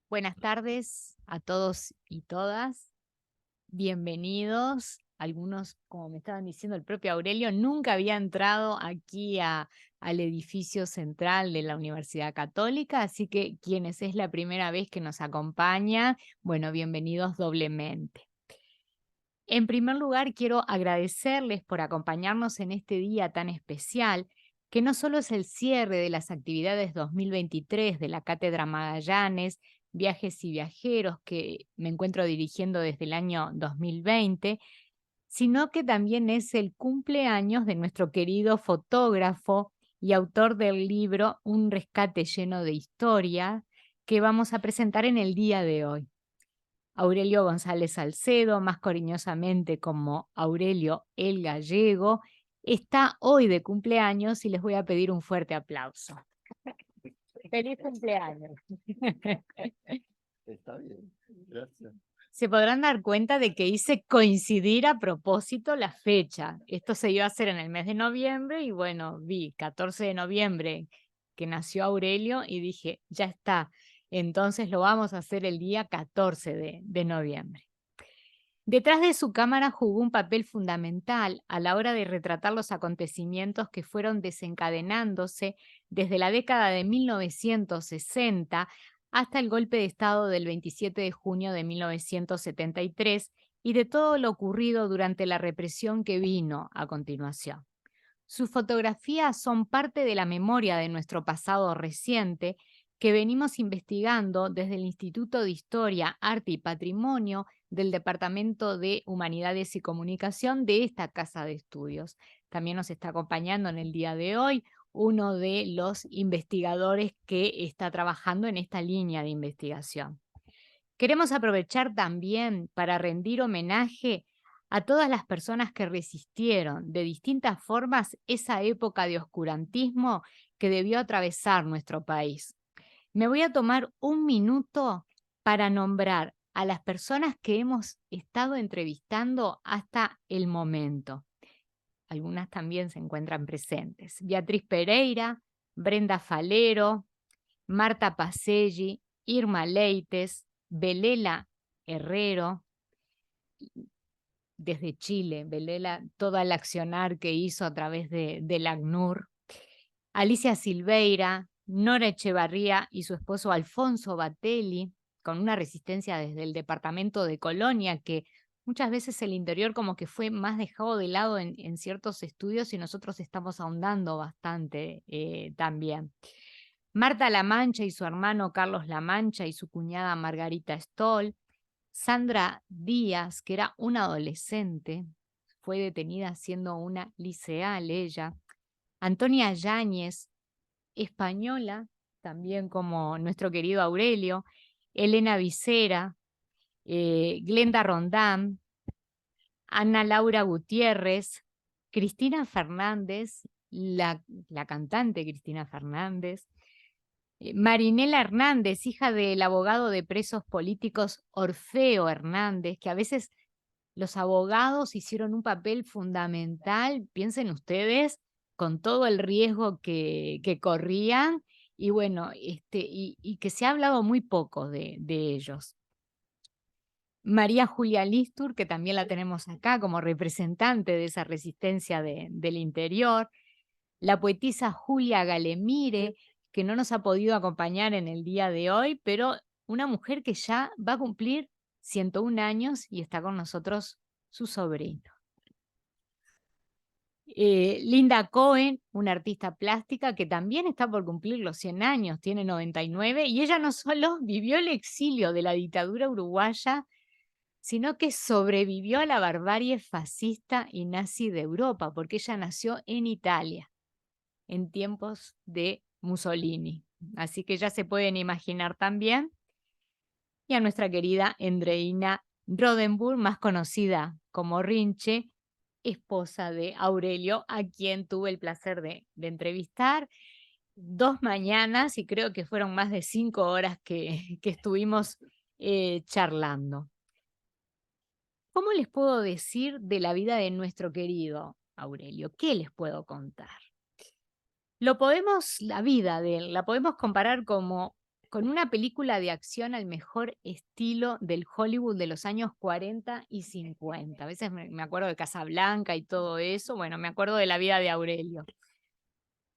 Buenas tardes a todos y todas. Bienvenidos. Algunos, como me estaban diciendo el propio Aurelio, nunca había entrado aquí al edificio central de la Universidad Católica, así que quienes es la primera vez que nos acompaña, bueno, bienvenidos doblemente. En primer lugar, quiero agradecerles por acompañarnos en este día tan especial, que no solo es el cierre de las actividades 2023 de la Cátedra Magallanes, Viajes y Viajeros, que me encuentro dirigiendo desde el año 2020, sino que también es el cumpleaños de nuestro querido fotógrafo y autor del libro Un rescate lleno de historia, que vamos a presentar en el día de hoy. Aurelio González Salcedo, más cariñosamente como Aurelio el Gallego, está hoy de cumpleaños y les voy a pedir un fuerte aplauso. ¡Feliz cumpleaños! Está bien, gracias. Se podrán dar cuenta de que hice coincidir a propósito la fecha. Esto se iba a hacer en el mes de noviembre y bueno, vi 14 de noviembre que nació Aurelio y dije, ya está, entonces lo vamos a hacer el día 14 de noviembre. Detrás de su cámara jugó un papel fundamental a la hora de retratar los acontecimientos que fueron desencadenándose desde la década de 1960 hasta el golpe de Estado del 27 de junio de 1973 y de todo lo ocurrido durante la represión que vino a continuación. Sus fotografías son parte de la memoria de nuestro pasado reciente que venimos investigando desde el Instituto de Historia, Arte y Patrimonio del Departamento de Humanidades y Comunicación de esta casa de estudios. También nos está acompañando en el día de hoy uno de los investigadores que está trabajando en esta línea de investigación. Queremos aprovechar también para rendir homenaje a todas las personas que resistieron de distintas formas esa época de oscurantismo que debió atravesar nuestro país. Me voy a tomar un minuto para nombrar a las personas que hemos estado entrevistando hasta el momento. Algunas también se encuentran presentes. Beatriz Pereira, Brenda Falero, Marta Pacelli, Irma Leites, Belela Herrero, desde Chile, Belela, toda el accionar que hizo a través del ACNUR, Alicia Silveira, Nora Echevarría y su esposo Alfonso Batelli, con una resistencia desde el departamento de Colonia, que muchas veces el interior como que fue más dejado de lado en ciertos estudios y nosotros estamos ahondando bastante también. Marta La Mancha y su hermano Carlos La Mancha y su cuñada Margarita Stoll, Sandra Díaz, que era una adolescente, fue detenida siendo una liceal ella, Antonia Yáñez, española, también como nuestro querido Aurelio, Elena Vicera, Glenda Rondán, Ana Laura Gutiérrez, Cristina Fernández, la cantante Cristina Fernández, Marinela Hernández, hija del abogado de presos políticos Orfeo Hernández, que a veces los abogados hicieron un papel fundamental, piensen ustedes, con todo el riesgo que corrían, y bueno, y que se ha hablado muy poco de ellos. María Julia Listur, que también la tenemos acá como representante de esa resistencia del interior, la poetisa Julia Galemire, que no nos ha podido acompañar en el día de hoy, pero una mujer que ya va a cumplir 101 años y está con nosotros su sobrino. Linda Cohen, una artista plástica que también está por cumplir los 100 años, tiene 99, y ella no solo vivió el exilio de la dictadura uruguaya, sino que sobrevivió a la barbarie fascista y nazi de Europa, porque ella nació en Italia en tiempos de Mussolini. Así que ya se pueden imaginar también. Y a nuestra querida Andreina Rodenburg, más conocida como Rinche, esposa de Aurelio, a quien tuve el placer de entrevistar 2 mañanas y creo que fueron más de 5 horas que estuvimos charlando. ¿Cómo les puedo decir de la vida de nuestro querido Aurelio? ¿Qué les puedo contar? La vida de él, la podemos comparar como con una película de acción al mejor estilo del Hollywood de los años 40 y 50. A veces me acuerdo de Casablanca y todo eso. Bueno, me acuerdo de la vida de Aurelio.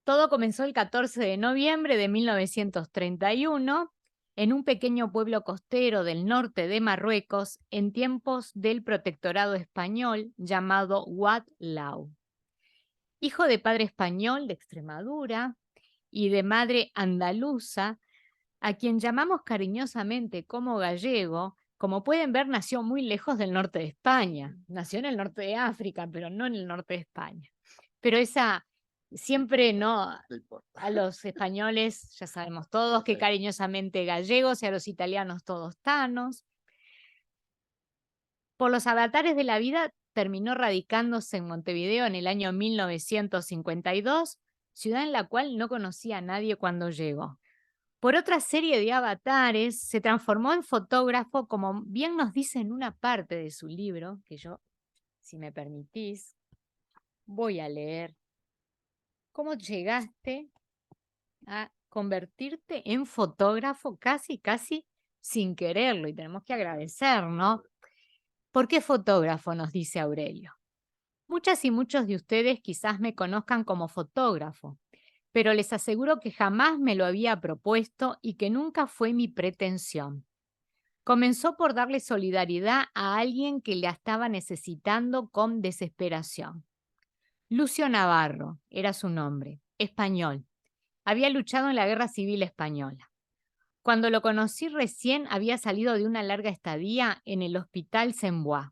Todo comenzó el 14 de noviembre de 1931 en un pequeño pueblo costero del norte de Marruecos en tiempos del protectorado español llamado Ouad Lao. Hijo de padre español de Extremadura y de madre andaluza, a quien llamamos cariñosamente como gallego, como pueden ver, nació muy lejos del norte de España. Nació en el norte de África, pero no en el norte de España. Pero esa siempre no, a los españoles ya sabemos todos que cariñosamente gallegos y a los italianos todos tanos. Por los avatares de la vida terminó radicándose en Montevideo en el año 1952, ciudad en la cual no conocía a nadie cuando llegó. Por otra serie de avatares, se transformó en fotógrafo, como bien nos dice en una parte de su libro, que yo, si me permitís, voy a leer. ¿Cómo llegaste a convertirte en fotógrafo casi sin quererlo? Y tenemos que agradecer, ¿no? ¿Por qué fotógrafo? Nos dice Aurelio. Muchas y muchos de ustedes quizás me conozcan como fotógrafo, pero les aseguro que jamás me lo había propuesto y que nunca fue mi pretensión. Comenzó por darle solidaridad a alguien que la estaba necesitando con desesperación. Lucio Navarro era su nombre, español. Había luchado en la Guerra Civil Española. Cuando lo conocí recién había salido de una larga estadía en el Hospital Sembois.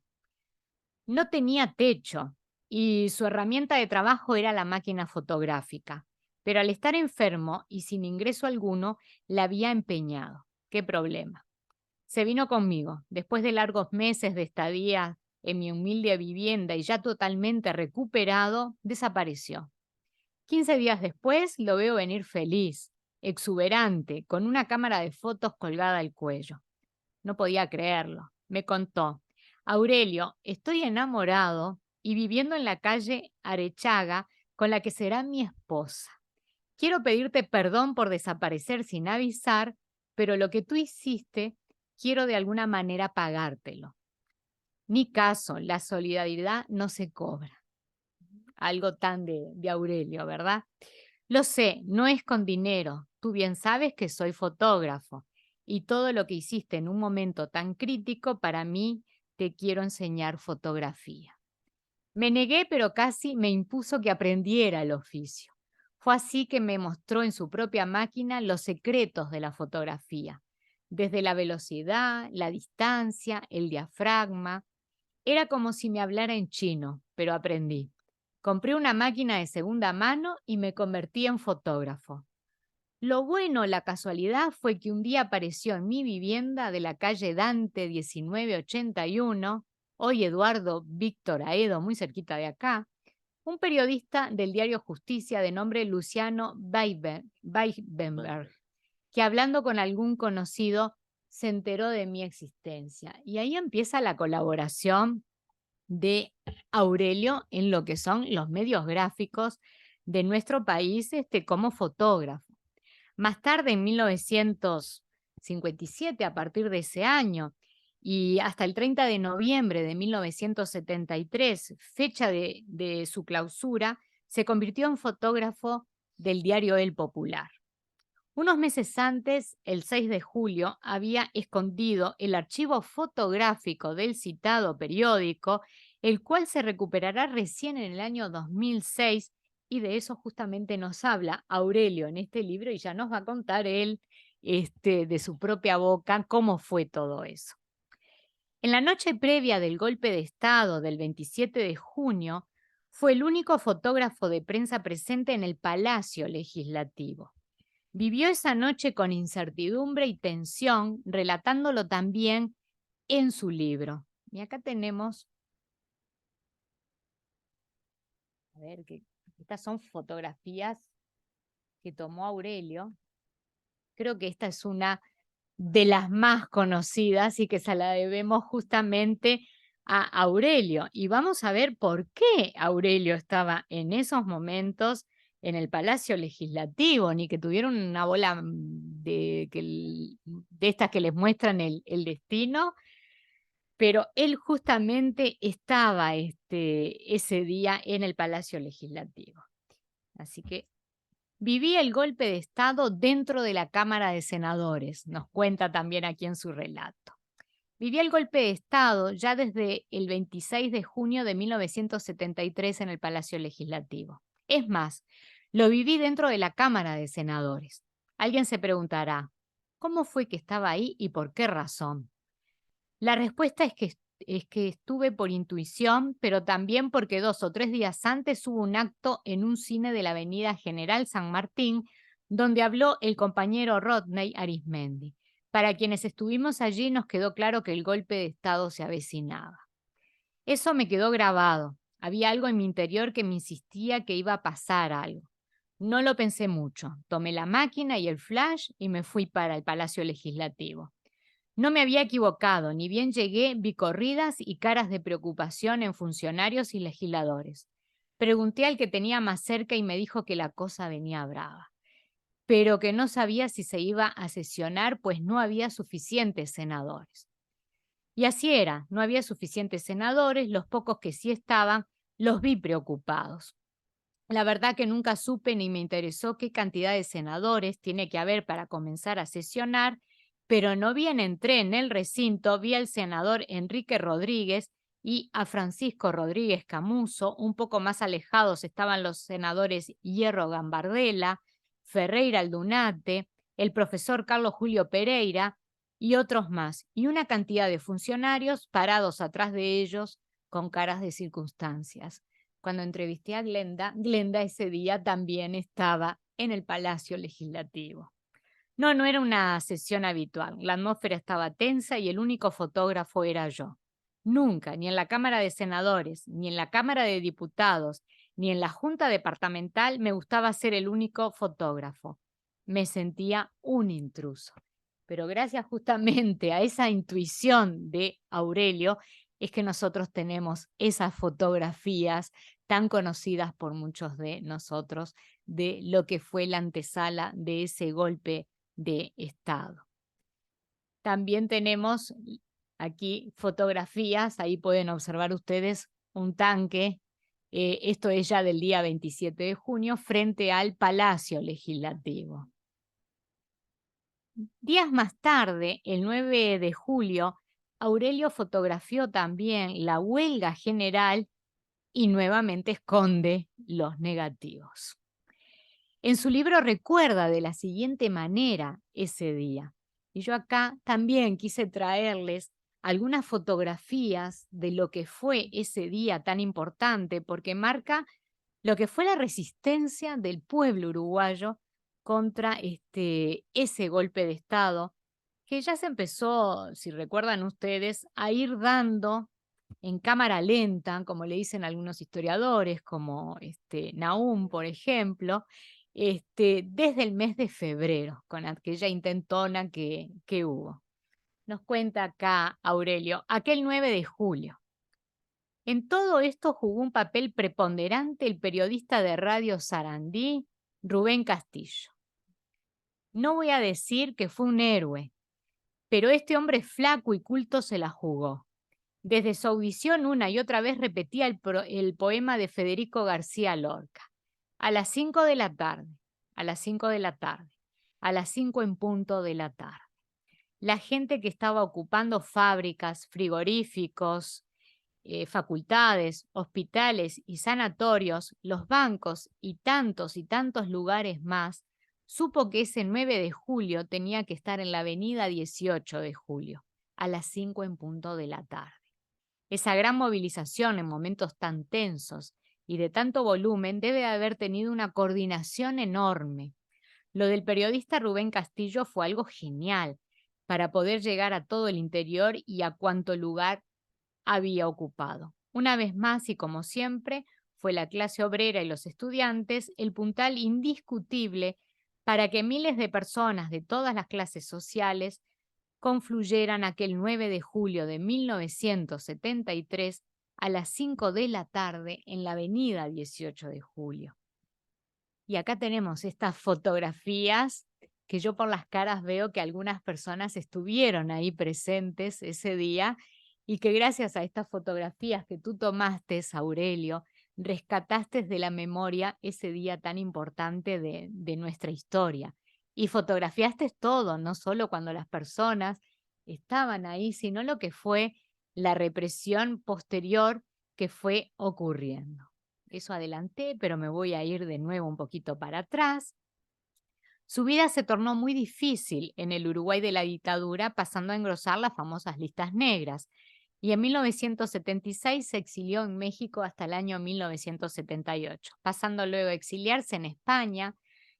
No tenía techo y su herramienta de trabajo era la máquina fotográfica, pero al estar enfermo y sin ingreso alguno, la había empeñado. ¿Qué problema? Se vino conmigo, después de largos meses de estadía en mi humilde vivienda y ya totalmente recuperado, desapareció. 15 días después lo veo venir feliz, exuberante, con una cámara de fotos colgada al cuello. No podía creerlo. Me contó: Aurelio, estoy enamorado y viviendo en la calle Arechaga con la que será mi esposa. Quiero pedirte perdón por desaparecer sin avisar, pero lo que tú hiciste, quiero de alguna manera pagártelo. Ni caso, la solidaridad no se cobra. Algo tan de Aurelio, ¿verdad? Lo sé, no es con dinero. Tú bien sabes que soy fotógrafo y todo lo que hiciste en un momento tan crítico, para mí te quiero enseñar fotografía. Me negué, pero casi me impuso que aprendiera el oficio. Fue así que me mostró en su propia máquina los secretos de la fotografía, desde la velocidad, la distancia, el diafragma. Era como si me hablara en chino, pero aprendí. Compré una máquina de segunda mano y me convertí en fotógrafo. Lo bueno, la casualidad, fue que un día apareció en mi vivienda de la calle Dante 1981, hoy Eduardo Víctor Aedo, muy cerquita de acá, un periodista del diario Justicia de nombre Luciano Weibenberg, que hablando con algún conocido se enteró de mi existencia. Y ahí empieza la colaboración de Aurelio en lo que son los medios gráficos de nuestro país como fotógrafo. Más tarde, en 1957, a partir de ese año, y hasta el 30 de noviembre de 1973, fecha de su clausura, se convirtió en fotógrafo del diario El Popular. Unos meses antes, el 6 de julio, había escondido el archivo fotográfico del citado periódico, el cual se recuperará recién en el año 2006, y de eso justamente nos habla Aurelio en este libro, y ya nos va a contar él de su propia boca cómo fue todo eso. En la noche previa del golpe de Estado del 27 de junio, fue el único fotógrafo de prensa presente en el Palacio Legislativo. Vivió esa noche con incertidumbre y tensión, relatándolo también en su libro. Y acá tenemos, a ver, que estas son fotografías que tomó Aurelio. Creo que esta es una de las más conocidas y que se la debemos justamente a Aurelio. Y vamos a ver por qué Aurelio estaba en esos momentos en el Palacio Legislativo, ni que tuvieron una bola de estas que les muestran el destino, pero él justamente estaba ese día en el Palacio Legislativo. Así que viví el golpe de Estado dentro de la Cámara de Senadores, nos cuenta también aquí en su relato. Viví el golpe de Estado ya desde el 26 de junio de 1973 en el Palacio Legislativo. Es más, lo viví dentro de la Cámara de Senadores. Alguien se preguntará, ¿cómo fue que estaba ahí y por qué razón? La respuesta es que estuve por intuición, pero también porque 2 o 3 días antes hubo un acto en un cine de la Avenida General San Martín, donde habló el compañero Rodney Arismendi. Para quienes estuvimos allí nos quedó claro que el golpe de Estado se avecinaba. Eso me quedó grabado. Había algo en mi interior que me insistía que iba a pasar algo. No lo pensé mucho. Tomé la máquina y el flash y me fui para el Palacio Legislativo. No me había equivocado, ni bien llegué, vi corridas y caras de preocupación en funcionarios y legisladores. Pregunté al que tenía más cerca y me dijo que la cosa venía brava, pero que no sabía si se iba a sesionar, pues no había suficientes senadores. Y así era, no había suficientes senadores, los pocos que sí estaban, los vi preocupados. La verdad que nunca supe ni me interesó qué cantidad de senadores tiene que haber para comenzar a sesionar, pero no bien entré en el recinto, vi al senador Enrique Rodríguez y a Francisco Rodríguez Camuso. Un poco más alejados estaban los senadores Hierro Gambardella, Ferreira Aldunate, el profesor Carlos Julio Pereira y otros más, y una cantidad de funcionarios parados atrás de ellos con caras de circunstancias. Cuando entrevisté a Glenda ese día también estaba en el Palacio Legislativo. No, no era una sesión habitual. La atmósfera estaba tensa y el único fotógrafo era yo. Nunca, ni en la Cámara de Senadores, ni en la Cámara de Diputados, ni en la Junta Departamental me gustaba ser el único fotógrafo. Me sentía un intruso. Pero gracias justamente a esa intuición de Aurelio es que nosotros tenemos esas fotografías tan conocidas por muchos de nosotros de lo que fue la antesala de ese golpe de Estado. También tenemos aquí fotografías, ahí pueden observar ustedes un tanque, esto es ya del día 27 de junio, frente al Palacio Legislativo. Días más tarde, el 9 de julio, Aurelio fotografió también la huelga general y nuevamente esconde los negativos. En su libro recuerda de la siguiente manera ese día. Y yo acá también quise traerles algunas fotografías de lo que fue ese día tan importante, porque marca lo que fue la resistencia del pueblo uruguayo contra ese golpe de Estado, que ya se empezó, si recuerdan ustedes, a ir dando en cámara lenta, como le dicen algunos historiadores, como Nahum, por ejemplo, desde el mes de febrero, con aquella intentona que hubo. Nos cuenta acá Aurelio, aquel 9 de julio. En todo esto jugó un papel preponderante el periodista de Radio Sarandí, Rubén Castillo. No voy a decir que fue un héroe, pero este hombre flaco y culto se la jugó. Desde su audición una y otra vez repetía el poema de Federico García Lorca. A las 5 de la tarde, a las 5 de la tarde, a las 5 en punto de la tarde. La gente que estaba ocupando fábricas, frigoríficos, facultades, hospitales y sanatorios, los bancos y tantos lugares más, supo que ese 9 de julio tenía que estar en la avenida 18 de julio, a las 5 en punto de la tarde. Esa gran movilización en momentos tan tensos y de tanto volumen debe haber tenido una coordinación enorme. Lo del periodista Rubén Castillo fue algo genial para poder llegar a todo el interior y a cuánto lugar había ocupado. Una vez más y como siempre, fue la clase obrera y los estudiantes el puntal indiscutible para que miles de personas de todas las clases sociales confluyeran aquel 9 de julio de 1973 a las 5 de la tarde en la avenida 18 de julio. Y acá tenemos estas fotografías que yo por las caras veo que algunas personas estuvieron ahí presentes ese día y que gracias a estas fotografías que tú tomaste, Aurelio, rescataste de la memoria ese día tan importante de nuestra historia. Y fotografiaste todo, no solo cuando las personas estaban ahí, sino lo que fue la represión posterior que fue ocurriendo. Eso adelanté, pero me voy a ir de nuevo un poquito para atrás. Su vida se tornó muy difícil en el Uruguay de la dictadura, pasando a engrosar las famosas listas negras. Y en 1976 se exilió en México hasta el año 1978, pasando luego a exiliarse en España,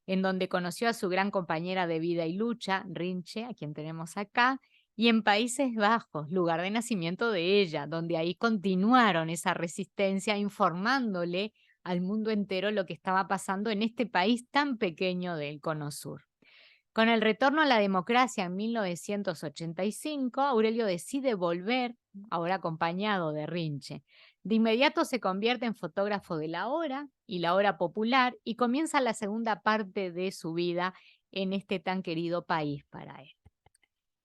en donde conoció a su gran compañera de vida y lucha, Rinche, a quien tenemos acá, y en Países Bajos, lugar de nacimiento de ella, donde ahí continuaron esa resistencia informándole al mundo entero lo que estaba pasando en este país tan pequeño del Cono Sur. Con el retorno a la democracia en 1985, Aurelio decide volver, ahora acompañado de Rinche. De inmediato se convierte en fotógrafo de la hora y la hora popular y comienza la segunda parte de su vida en este tan querido país para él.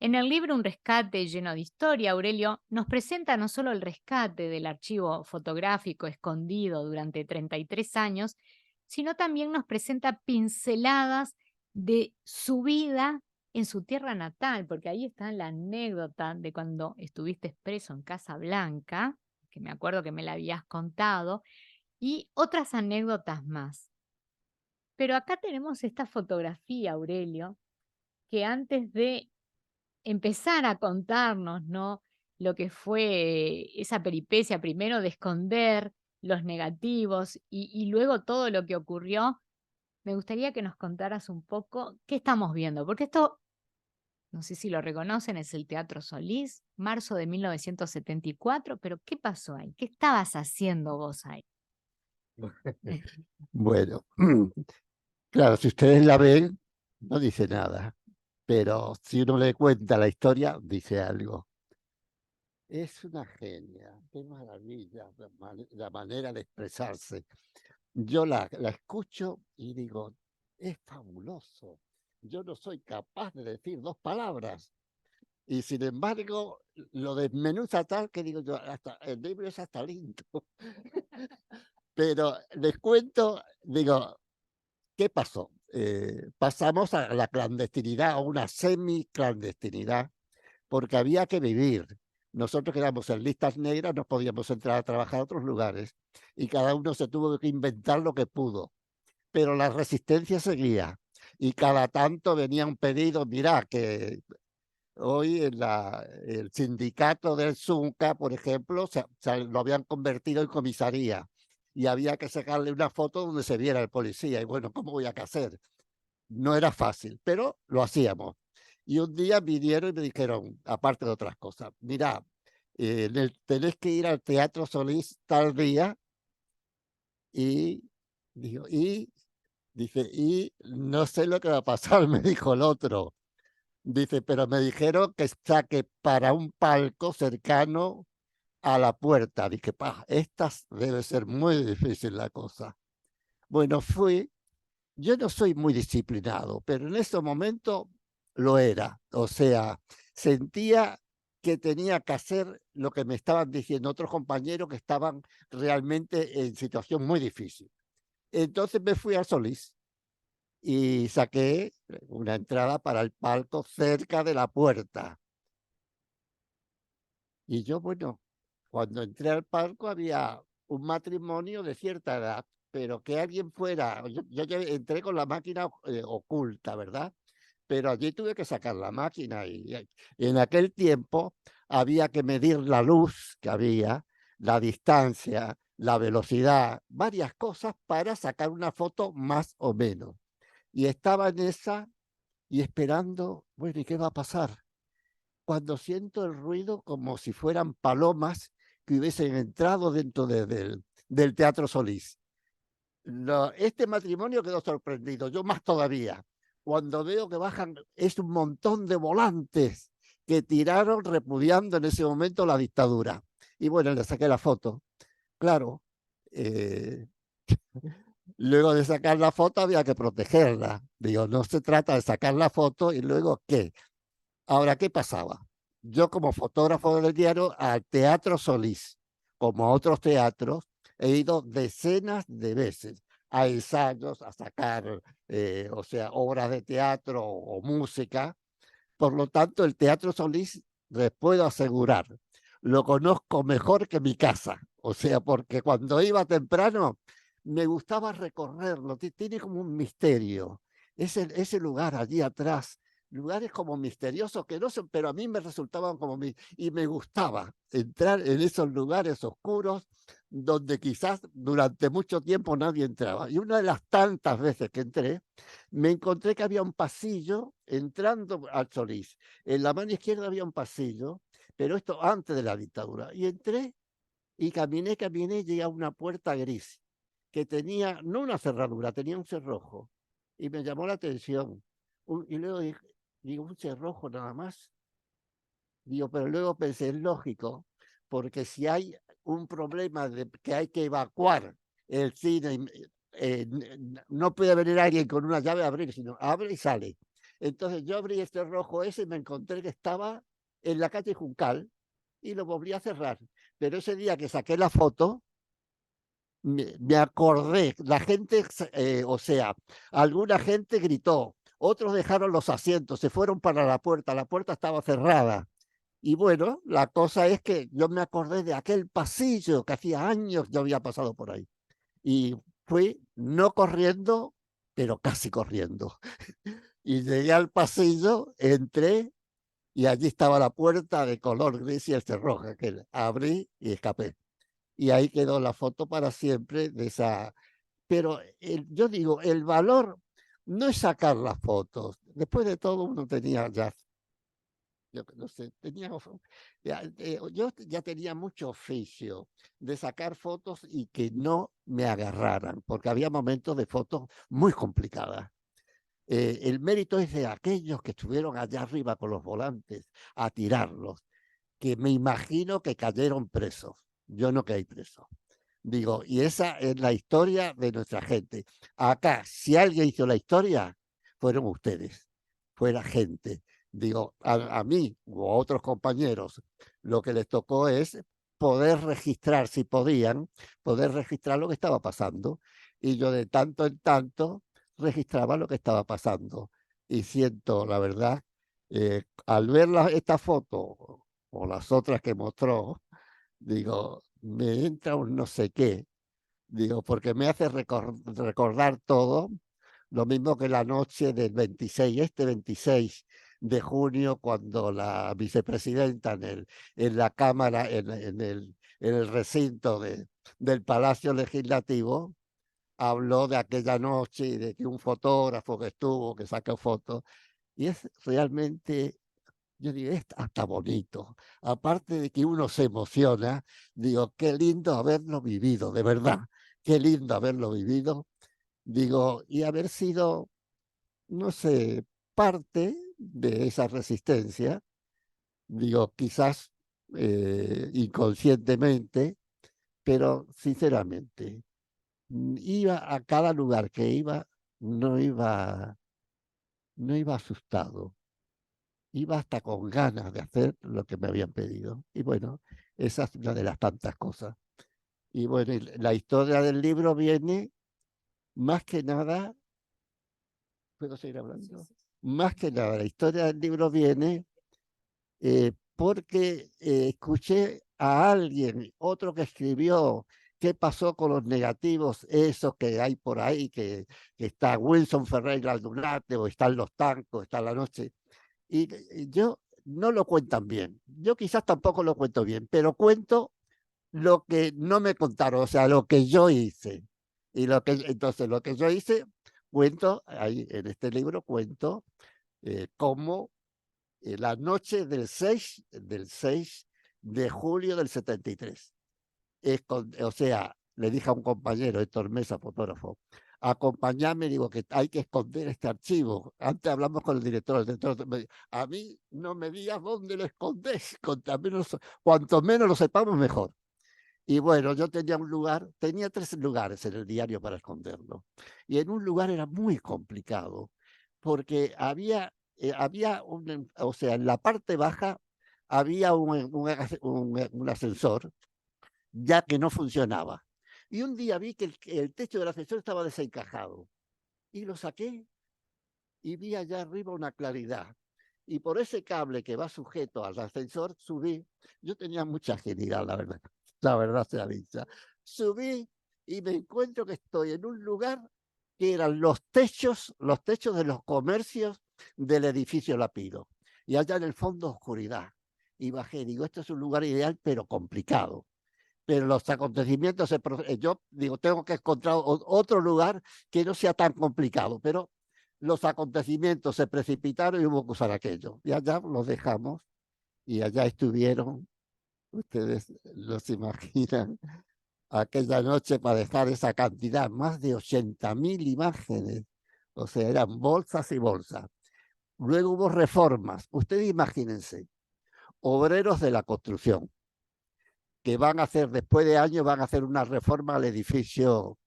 En el libro Un rescate lleno de historia, Aurelio nos presenta no solo el rescate del archivo fotográfico escondido durante 33 años, sino también nos presenta pinceladas de su vida en su tierra natal, porque ahí está la anécdota de cuando estuviste preso en Casa Blanca, que me acuerdo que me la habías contado, y otras anécdotas más. Pero acá tenemos esta fotografía, Aurelio, que antes de empezar a contarnos, ¿no? Lo que fue esa peripecia, primero de esconder los negativos y luego todo lo que ocurrió, me gustaría que nos contaras un poco qué estamos viendo, porque esto, no sé si lo reconocen, es el Teatro Solís, marzo de 1974, pero ¿qué pasó ahí? ¿Qué estabas haciendo vos ahí? Bueno, claro, si ustedes la ven, no dice nada, pero si uno le cuenta la historia, dice algo. Es una genia, qué maravilla la manera de expresarse. Yo la escucho y digo, es fabuloso. Yo no soy capaz de decir dos palabras. Y sin embargo, lo desmenuza tal que digo yo, hasta, el libro es hasta lindo. Pero les cuento, digo, ¿qué pasó? Pasamos a la clandestinidad, a una semi-clandestinidad, porque había que vivir. Nosotros que éramos en listas negras no podíamos entrar a trabajar a otros lugares y cada uno se tuvo que inventar lo que pudo. Pero la resistencia seguía y cada tanto venía un pedido, mira, que hoy el sindicato del Zunca, por ejemplo, lo habían convertido en comisaría y había que sacarle una foto donde se viera el policía. Y bueno, ¿cómo voy a hacer? No era fácil, pero lo hacíamos. Y un día vinieron y me dijeron, aparte de otras cosas, mira, tenés que ir al Teatro Solís tal día y, digo, y dice, y no sé lo que va a pasar, me dijo el otro. Dice, pero me dijeron que saque para un palco cercano a la puerta. Dije, pa, esta debe ser muy difícil la cosa. Bueno, fui. Yo no soy muy disciplinado, pero en ese momento lo era. O sea, sentía que tenía que hacer lo que me estaban diciendo otros compañeros que estaban realmente en situación muy difícil. Entonces me fui al Solís y saqué una entrada para el palco cerca de la puerta. Y yo, bueno, cuando entré al palco había un matrimonio de cierta edad, pero que alguien fuera, yo ya entré con la máquina oculta, ¿verdad? Pero allí tuve que sacar la máquina y en aquel tiempo había que medir la luz que había, la distancia, la velocidad, varias cosas para sacar una foto más o menos. Y estaba en esa y esperando, bueno, ¿y qué va a pasar? Cuando siento el ruido como si fueran palomas que hubiesen entrado dentro del Teatro Solís. Este matrimonio quedó sorprendido, yo más todavía. Cuando veo que bajan, es un montón de volantes que tiraron repudiando en ese momento la dictadura. Y bueno, le saqué la foto. Claro, eh, Luego de sacar la foto había que protegerla. Digo, no se trata de sacar la foto y luego ¿qué? Ahora, ¿qué pasaba? Yo como fotógrafo del diario al Teatro Solís, como a otros teatros, he ido decenas de veces a ensayos, a sacar, o sea, obras de teatro o música. Por lo tanto, el Teatro Solís, les puedo asegurar, lo conozco mejor que mi casa. O sea, porque cuando iba temprano, me gustaba recorrerlo. Tiene como un misterio. Ese lugar allí atrás, lugares como misteriosos que no son, pero a mí me resultaban como y me gustaba entrar en esos lugares oscuros donde quizás durante mucho tiempo nadie entraba. Y una de las tantas veces que entré, me encontré que había un pasillo entrando al Solís. En la mano izquierda había un pasillo, pero esto antes de la dictadura. Y entré y caminé, llegué a una puerta gris que tenía, no una cerradura, tenía un cerrojo. Y me llamó la atención. Y luego digo, un cerrojo nada más. Digo, pero luego pensé, es lógico, porque si hay un problema de que hay que evacuar el cine, no puede venir alguien con una llave a abrir, sino abre y sale. Entonces yo abrí este rojo ese y me encontré que estaba en la calle Juncal y lo volví a cerrar. Pero ese día que saqué la foto, me acordé, la gente, o sea, alguna gente gritó, otros dejaron los asientos, se fueron para la puerta estaba cerrada. Y bueno, la cosa es que yo me acordé de aquel pasillo que hacía años yo había pasado por ahí. Y fui no corriendo, pero casi corriendo. Y llegué al pasillo, entré y allí estaba la puerta de color gris y el cerrojo, que abrí y escapé. Y ahí quedó la foto para siempre de esa. Pero yo digo, el valor no es sacar las fotos. Después de todo uno tenía ya, yo no sé, yo ya tenía mucho oficio de sacar fotos y que no me agarraran, porque había momentos de fotos muy complicadas. El mérito es de aquellos que estuvieron allá arriba con los volantes a tirarlos, que me imagino que cayeron presos. Yo no caí preso. Digo, y esa es la historia de nuestra gente. Acá, si alguien hizo la historia, fueron ustedes, fue la gente. Digo, a mí o a otros compañeros, lo que les tocó es poder registrar, si podían, poder registrar lo que estaba pasando. Y yo de tanto en tanto registraba lo que estaba pasando. Y siento, la verdad, al ver esta foto o las otras que mostró, digo, me entra un no sé qué, digo, porque me hace recordar todo, lo mismo que la noche del 26, este 26 de junio, cuando la vicepresidenta en la Cámara, en el recinto del Palacio Legislativo, habló de aquella noche y de que un fotógrafo que estuvo, que sacó fotos, y es realmente, yo digo, es hasta bonito. Aparte de que uno se emociona, digo, qué lindo haberlo vivido, de verdad, qué lindo haberlo vivido. Digo, y haber sido, no sé, parte de esa resistencia, digo, quizás inconscientemente, pero sinceramente, iba a cada lugar que iba, no iba, no iba asustado, iba hasta con ganas de hacer lo que me habían pedido. Y bueno, esa es una de las tantas cosas. Y bueno, y la historia del libro viene más que nada, ¿puedo seguir hablando? Más que nada, la historia del libro viene porque escuché a alguien, otro que escribió qué pasó con los negativos, esos que hay por ahí, que está Wilson Ferreira Aldunate, o están los tancos, está la noche. Y yo no lo cuentan bien. Yo quizás tampoco lo cuento bien, pero cuento lo que no me contaron, o sea, lo que yo hice. Entonces, lo que yo hice, cuento, ahí en este libro cuento cómo la noche del 6 de julio del 73. O sea, le dije a un compañero, Héctor Mesa, fotógrafo, acompañarme, digo que hay que esconder este archivo. Antes hablamos con el director me dijo, a mí no me digas dónde lo escondés, cuanto menos lo sepamos mejor. Y bueno, yo tenía un lugar, tenía 3 lugares en el diario para esconderlo. Y en un lugar era muy complicado, porque había o sea, en la parte baja había un ascensor, ya que no funcionaba. Y un día vi que el techo del ascensor estaba desencajado. Y lo saqué y vi allá arriba una claridad. Y por ese cable que va sujeto al ascensor, subí. Yo tenía mucha agilidad, la verdad sea dicha. Subí y me encuentro que estoy en un lugar que eran los techos de los comercios del edificio Lapido. Y allá en el fondo oscuridad. Y bajé, digo, esto es un lugar ideal, pero complicado. Pero los acontecimientos, yo digo, tengo que encontrar otro lugar que no sea tan complicado, pero los acontecimientos se precipitaron y hubo que usar aquello. Y allá los dejamos y allá estuvieron, ustedes los imaginan, aquella noche para dejar esa cantidad, más de 80.000 imágenes. O sea, eran bolsas y bolsas. Luego hubo reformas. Ustedes imagínense, obreros de la construcción que van a hacer, después de años, van a hacer una reforma al edificio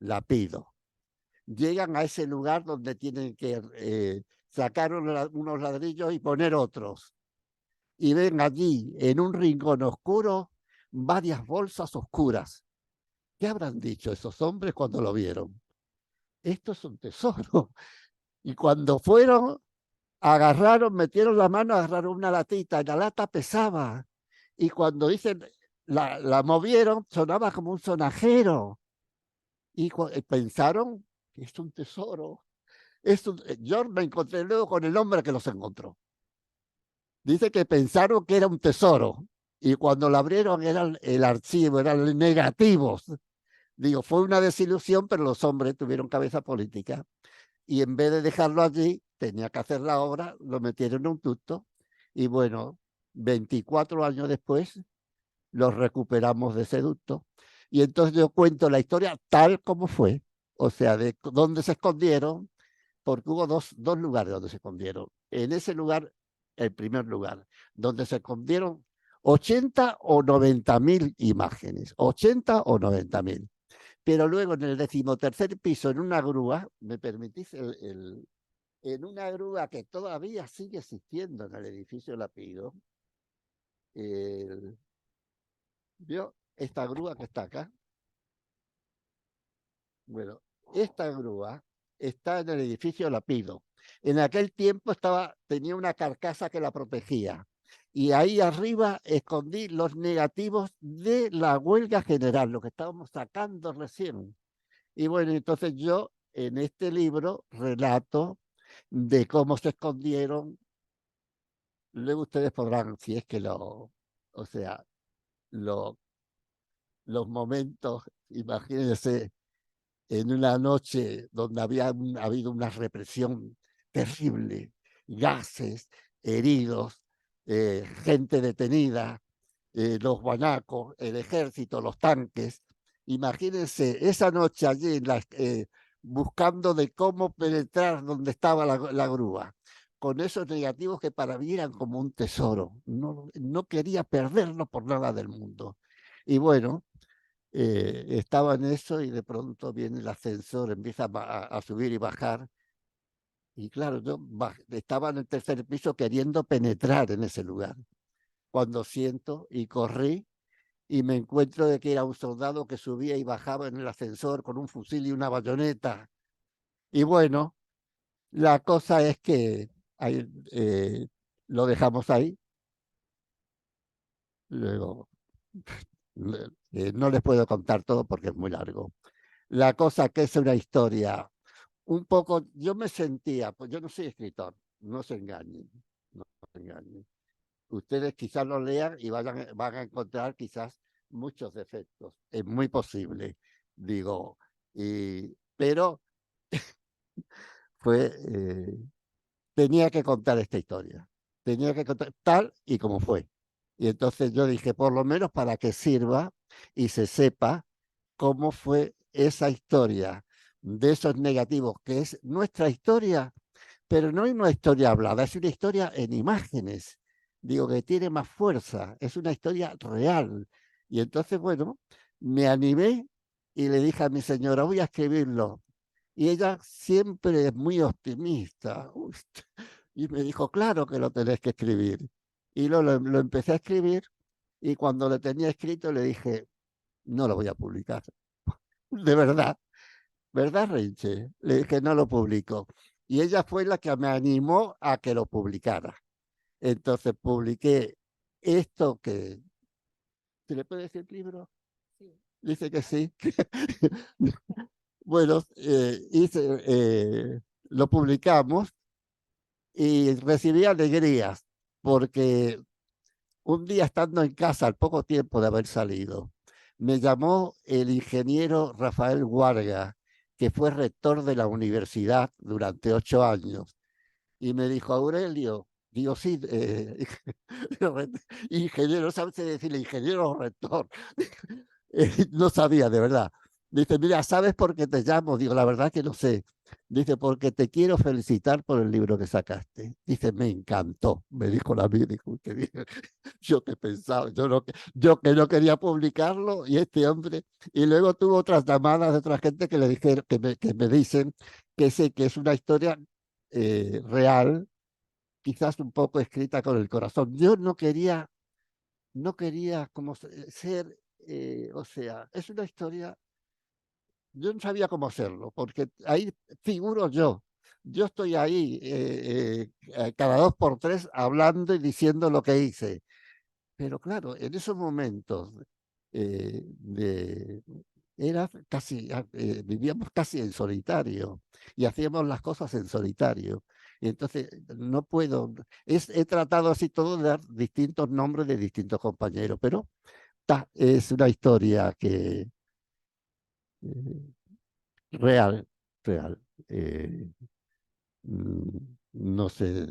Lapido. Llegan a ese lugar donde tienen que sacar unos ladrillos y poner otros. Y ven allí, en un rincón oscuro, varias bolsas oscuras. ¿Qué habrán dicho esos hombres cuando lo vieron? Esto es un tesoro. Y cuando fueron, agarraron, metieron la mano, agarraron una latita, y la lata pesaba. Y cuando dicen, la movieron, sonaba como un sonajero. Y pensaron que es un tesoro. Yo me encontré luego con el hombre que los encontró. Dice que pensaron que era un tesoro. Y cuando lo abrieron era el archivo, eran negativos. Digo, fue una desilusión, pero los hombres tuvieron cabeza política. Y en vez de dejarlo allí, tenía que hacer la obra, lo metieron en un ducto. Y bueno, 24 años después, los recuperamos de ese ducto. Y entonces yo cuento la historia tal como fue, o sea, de dónde se escondieron, porque hubo dos lugares donde se escondieron. En ese lugar, el primer lugar, donde se escondieron 80 o 90.000 imágenes, 80 o 90.000. Pero luego en el 13º piso, en una grúa, ¿me permitís? En una grúa que todavía sigue existiendo en el edificio Lapido, el, ¿vio esta grúa que está acá? Bueno, esta grúa está en el edificio Lapido. En aquel tiempo tenía una carcasa que la protegía. Y ahí arriba escondí los negativos de la huelga general, lo que estábamos sacando recién. Y bueno, entonces yo en este libro relato de cómo se escondieron. Luego ustedes podrán, si es que o sea, lo, los momentos, imagínense, en una noche donde había habido una represión terrible, gases, heridos, gente detenida, los guanacos, el ejército, los tanques. Imagínense esa noche allí buscando de cómo penetrar donde estaba la grúa, con esos negativos que para mí eran como un tesoro. No quería perderlo por nada del mundo. Y bueno, estaba en eso y de pronto viene el ascensor, empieza a subir y bajar. Y claro, yo estaba en el 3er piso queriendo penetrar en ese lugar. Cuando siento y corrí y me encuentro de que era un soldado que subía y bajaba en el ascensor con un fusil y una bayoneta. Y bueno, la cosa es que ahí, lo dejamos ahí. Luego, no les puedo contar todo porque es muy largo. La cosa que es una historia un poco, yo me sentía, pues yo no soy escritor, no se engañen, no se engañen. Ustedes quizás lo lean y van a encontrar quizás muchos defectos, es muy posible, digo, pero fue, tenía que contar esta historia, tenía que contar tal y como fue. Y entonces yo dije, por lo menos para que sirva y se sepa cómo fue esa historia de esos negativos, que es nuestra historia, pero no es una historia hablada, es una historia en imágenes. Digo que tiene más fuerza, es una historia real, Y entonces, bueno, me animé y le dije a mi señora, voy a escribirlo. Y ella siempre es muy optimista. Uy, y me dijo, claro que lo tenés que escribir. Y lo empecé a escribir y cuando lo tenía escrito le dije, no lo voy a publicar. De verdad, ¿verdad, Renche? Le dije, no lo publico. Y ella fue la que me animó a que lo publicara. Entonces publiqué esto que... ¿Se le puede decir libro? Sí. Dice que sí. Bueno, lo publicamos y recibí alegrías porque un día estando en casa, al poco tiempo de haber salido, me llamó el ingeniero Rafael Guarga, que fue rector de la universidad durante 8 años, y me dijo, Aurelio, digo, sí, ingeniero, ¿sabes decirle ingeniero o rector? No sabía, de verdad. Dice, mira, ¿sabes por qué te llamo? Digo, la verdad que no sé. Dice, porque te quiero felicitar por el libro que sacaste. Dice, me encantó. Me dijo la mía, dijo, que bien. Yo que pensaba, yo que no quería publicarlo y este hombre. Y luego tuvo otras llamadas de otra gente que le dijeron, que me dicen que sé que es una historia real, quizás un poco escrita con el corazón. Yo no quería como ser, o sea, es una historia, yo no sabía cómo hacerlo, porque ahí figuro yo. Yo estoy ahí cada 2 por 3 hablando y diciendo lo que hice. Pero claro, en esos momentos de, era casi, vivíamos casi en solitario y hacíamos las cosas en solitario. Y entonces no puedo, he tratado así todo de dar distintos nombres de distintos compañeros, pero es una historia que real, real. eh, mm, no sé,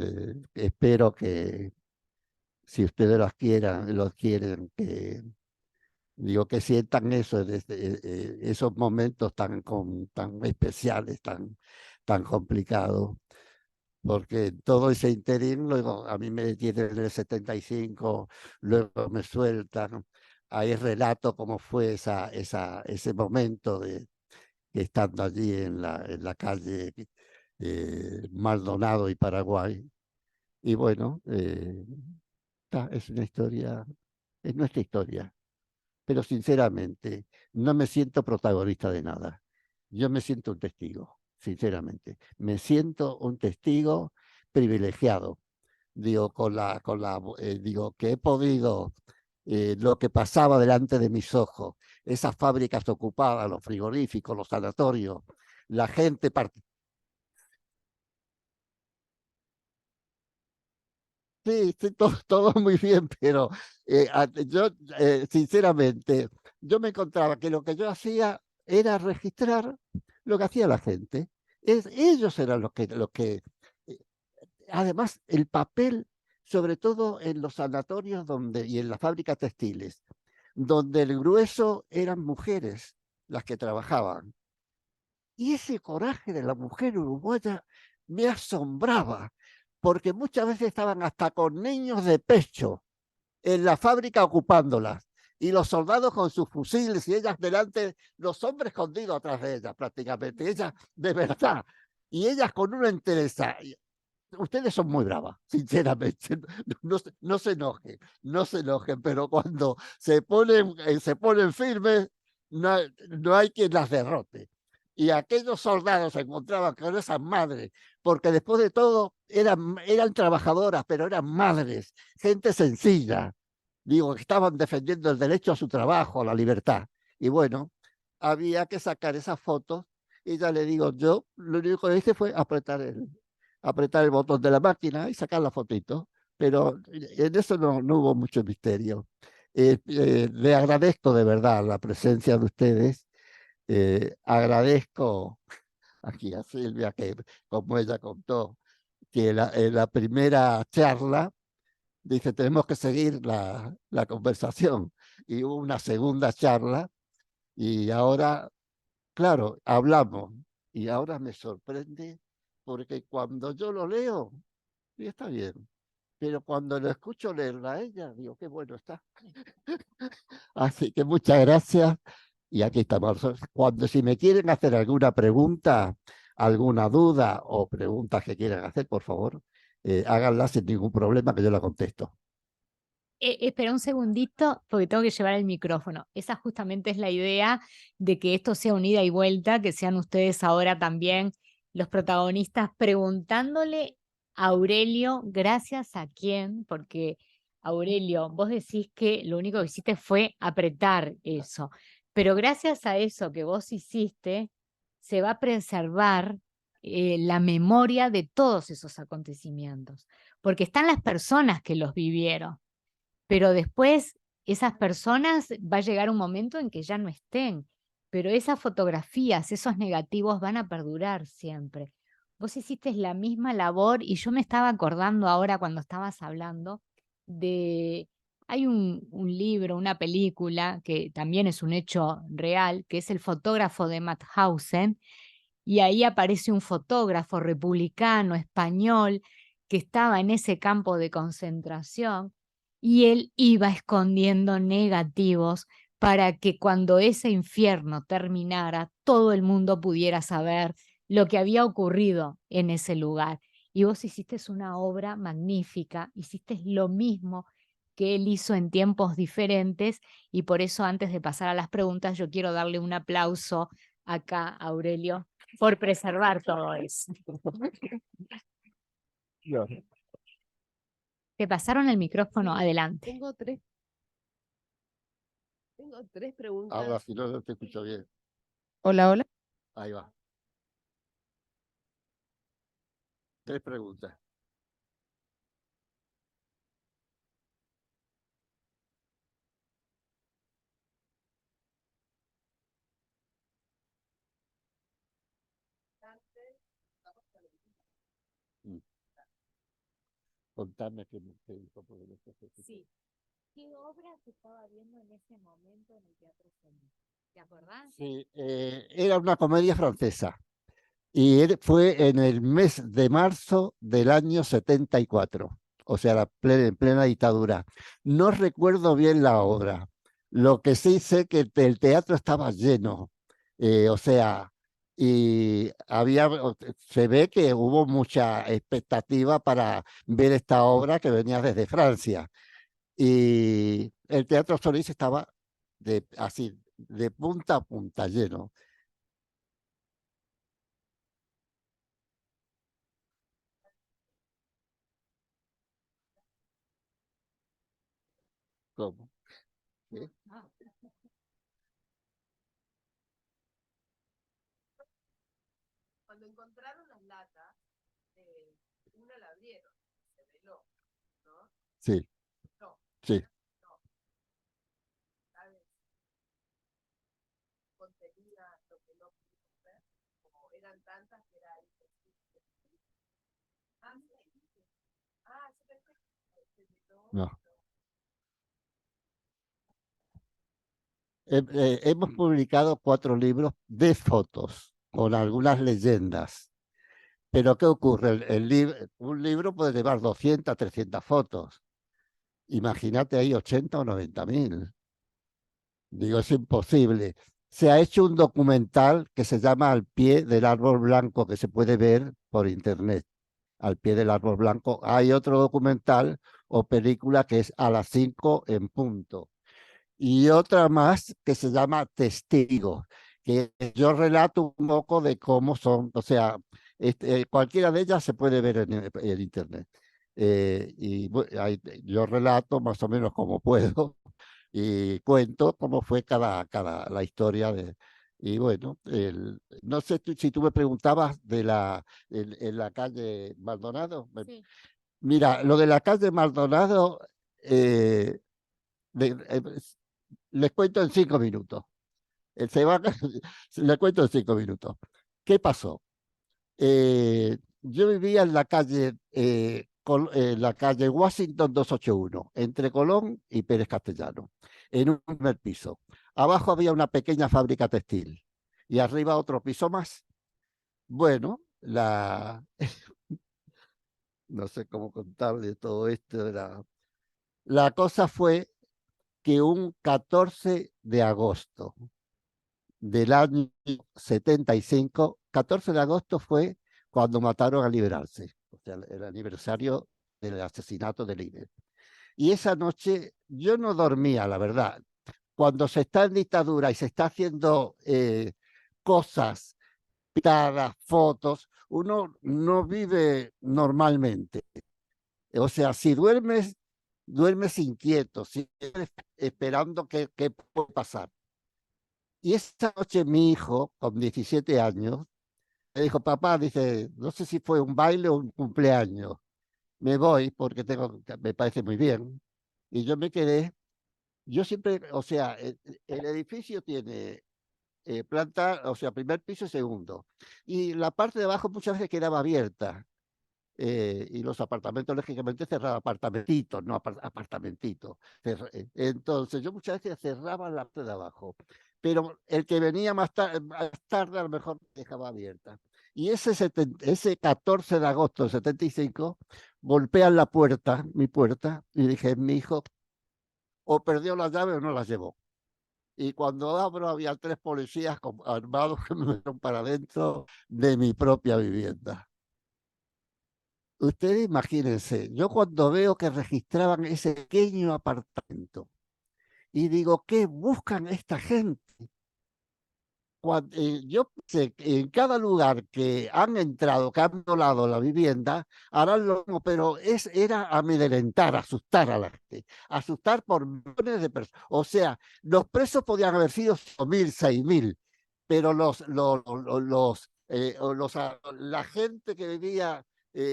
espero que si ustedes los quieren, que digo que sientan eso, esos momentos tan especiales, tan complicados, porque todo ese interín, luego a mí me detienen en el 75, luego me sueltan, ahí relato cómo fue ese momento de estando allí en la calle Maldonado y Paraguay. Y bueno, es una historia, es nuestra historia, pero sinceramente no me siento protagonista de nada. Yo me siento un testigo, sinceramente. Me siento un testigo privilegiado. Digo, digo, que he podido, lo que pasaba delante de mis ojos, esas fábricas ocupadas, los frigoríficos, los sanatorios, la gente. Sí, sí, todo muy bien, pero yo, sinceramente, yo me encontraba que lo que yo hacía era registrar lo que hacía la gente. Ellos eran eh, además, el papel, sobre todo en los sanatorios y en las fábricas textiles, donde el grueso eran mujeres las que trabajaban. Y ese coraje de la mujer uruguaya me asombraba, porque muchas veces estaban hasta con niños de pecho en la fábrica ocupándolas, y los soldados con sus fusiles y ellas delante, los hombres escondidos atrás de ellas prácticamente, ellas de verdad, y ellas con una entereza. Ustedes son muy bravas, sinceramente. No se enojen, no se enojen, pero cuando se ponen firmes, no, no hay quien las derrote. Y aquellos soldados se encontraban con esas madres, porque después de todo eran trabajadoras, pero eran madres, gente sencilla, digo, que estaban defendiendo el derecho a su trabajo, a la libertad. Y bueno, había que sacar esas fotos y ya le digo, yo lo único que hice fue apretar el botón de la máquina y sacar la fotito, pero en eso no hubo mucho misterio. Le agradezco de verdad la presencia de ustedes, agradezco aquí a Silvia que, como ella contó, que en la primera charla dice, tenemos que seguir la conversación, y hubo una segunda charla y ahora, claro, hablamos, y ahora me sorprende porque cuando yo lo leo, y está bien. pero cuando lo escucho leerla a ella, digo, qué bueno está. Así que muchas gracias y aquí estamos. Cuando si me quieren hacer alguna pregunta, alguna duda o preguntas que quieran hacer, por favor, háganla sin ningún problema que yo la contesto. Espera un segundito porque tengo que llevar el micrófono. Esa justamente es la idea de que esto sea un ida y vuelta, que sean ustedes ahora también los protagonistas preguntándole a Aurelio, gracias a quién, porque Aurelio, vos decís que lo único que hiciste fue apretar eso, pero gracias a eso que vos hiciste, se va a preservar la memoria de todos esos acontecimientos, porque están las personas que los vivieron, pero después esas personas va a llegar un momento en que ya no estén, pero esas fotografías, esos negativos van a perdurar siempre. Vos hiciste la misma labor y yo me estaba acordando ahora cuando estabas hablando de, hay un libro, una película que también es un hecho real, que es El fotógrafo de Mauthausen, y ahí aparece un fotógrafo republicano español que estaba en ese campo de concentración y él iba escondiendo negativos para que cuando ese infierno terminara, todo el mundo pudiera saber lo que había ocurrido en ese lugar. Y vos hiciste una obra magnífica, hiciste lo mismo que él hizo en tiempos diferentes y por eso antes de pasar a las preguntas yo quiero darle un aplauso acá a Aurelio por preservar todo eso. No. Te pasaron el micrófono, Sí, adelante. tengo tres preguntas. Ahora si no, no te escucho bien. Hola, hola. Ahí va. 3 preguntas. Mm. Contame qué dijo, porque no sé qué- Sí. ¿Qué obra se estaba viendo en ese momento en el Teatro Félix? ¿Te acordás? Sí, era una comedia francesa y fue en el mes de marzo del año 74, o sea, en plena dictadura. No recuerdo bien la obra. Lo que sí sé que el teatro estaba lleno, o sea, y se ve que hubo mucha expectativa para ver esta obra que venía desde Francia. Y el Teatro Solís estaba así, de punta a punta lleno. ¿Cómo? ¿Sí? Ah, Cuando encontraron las latas, una la abrieron, se veló, ¿no? Sí, No, sí. no, ¿sabes? Contenía lo que no pudimos ver, como eran tantas que era imposible. Ah, sí. Ah, sí, perfecto. Se veló, No. no. Hemos publicado 4 libros de fotos con algunas leyendas. Pero ¿qué ocurre? Un libro puede llevar 200, 300 fotos. Imagínate ahí 80 o 90.000. Digo, es imposible. Se ha hecho un documental que se llama Al pie del árbol blanco, que se puede ver por internet. Al pie del árbol blanco. Hay otro documental o película que es A las 5 en punto. Y otra más que se llama Testigo, que yo relato un poco de cómo son, o cualquiera de ellas se puede ver en internet. Yo relato más o menos como puedo y cuento cómo fue la historia de. Y bueno, no sé si tú me preguntabas en la calle Maldonado. sí. Mira, lo de la calle Maldonado, eh, de- eh, les cuento en 5 minutos. Se va, les cuento en 5 minutos. ¿Qué pasó? Yo vivía en la calle Washington 281, entre Colón y Pérez Castellano, en un primer piso. Abajo había una pequeña fábrica textil y arriba otro piso más. Bueno, no sé cómo contarle todo esto. La cosa fue que un 14 de agosto del año 75, 14 de agosto fue cuando mataron a Liberarse, o sea, el aniversario del asesinato de líder. Y esa noche yo no dormía, la verdad. Cuando se está en dictadura y se está haciendo cosas, pintadas, fotos, uno no vive normalmente. O sea, si duermes, duermes inquieto, si esperando qué puede pasar. Y esta noche mi hijo, con 17 años, me dijo, papá, dice, no sé si fue un baile o un cumpleaños. Me voy porque me parece muy bien. Y yo me quedé. Yo siempre, o sea, el edificio tiene planta, o sea, primer piso y segundo. Y la parte de abajo muchas veces quedaba abierta. Y los apartamentos, lógicamente, cerraban apartamentitos, no apartamentitos. Entonces, yo muchas veces cerraba la parte de abajo. Pero el que venía más tarde, a lo mejor dejaba abierta. Y ese 14 de agosto del 75, golpean la puerta, mi puerta, y dije, mi hijo o perdió la llave o no la llevó. Y cuando abro había 3 policías armados que me metieron para adentro de mi propia vivienda. Ustedes imagínense, yo cuando veo que registraban ese pequeño apartamento y digo, ¿qué buscan esta gente? Yo sé que en cada lugar que han entrado, que han violado la vivienda, harán lo mismo, pero era amedrentar, asustar a la gente, asustar por millones de personas. O sea, los presos podían haber sido 5.000, 6.000, pero la gente que vivía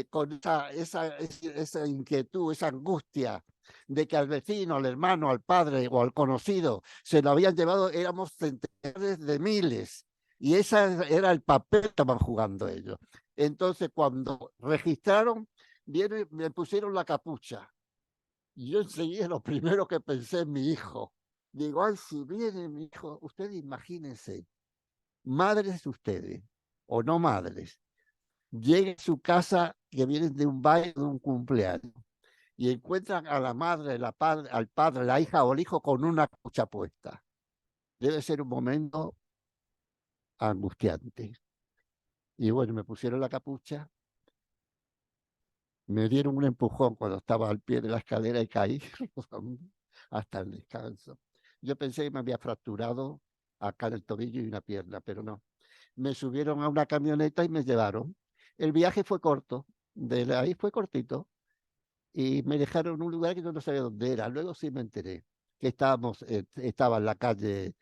con esa inquietud, esa angustia de que al vecino, al hermano, al padre o al conocido se lo habían llevado, éramos centenares de miles. Y ese era el papel que estaban jugando ellos. Entonces, cuando registraron, me pusieron la capucha. Y yo enseguida lo primero que pensé en mi hijo. Digo, ay, si viene mi hijo, ustedes imagínense, madres ustedes, o no madres, lleguen a su casa que vienen de un baile, de un cumpleaños y encuentran a la madre, al padre, la hija o el hijo con una capucha puesta. Debe ser un momento angustiante. Y bueno, me pusieron la capucha, me dieron un empujón cuando estaba al pie de la escalera y caí hasta el descanso. Yo pensé que me había fracturado acá en el tobillo y una pierna, pero no. Me subieron a una camioneta y me llevaron. El viaje fue corto, de ahí fue cortito, y me dejaron en un lugar que yo no sabía dónde era. Luego sí me enteré que estaba en la calle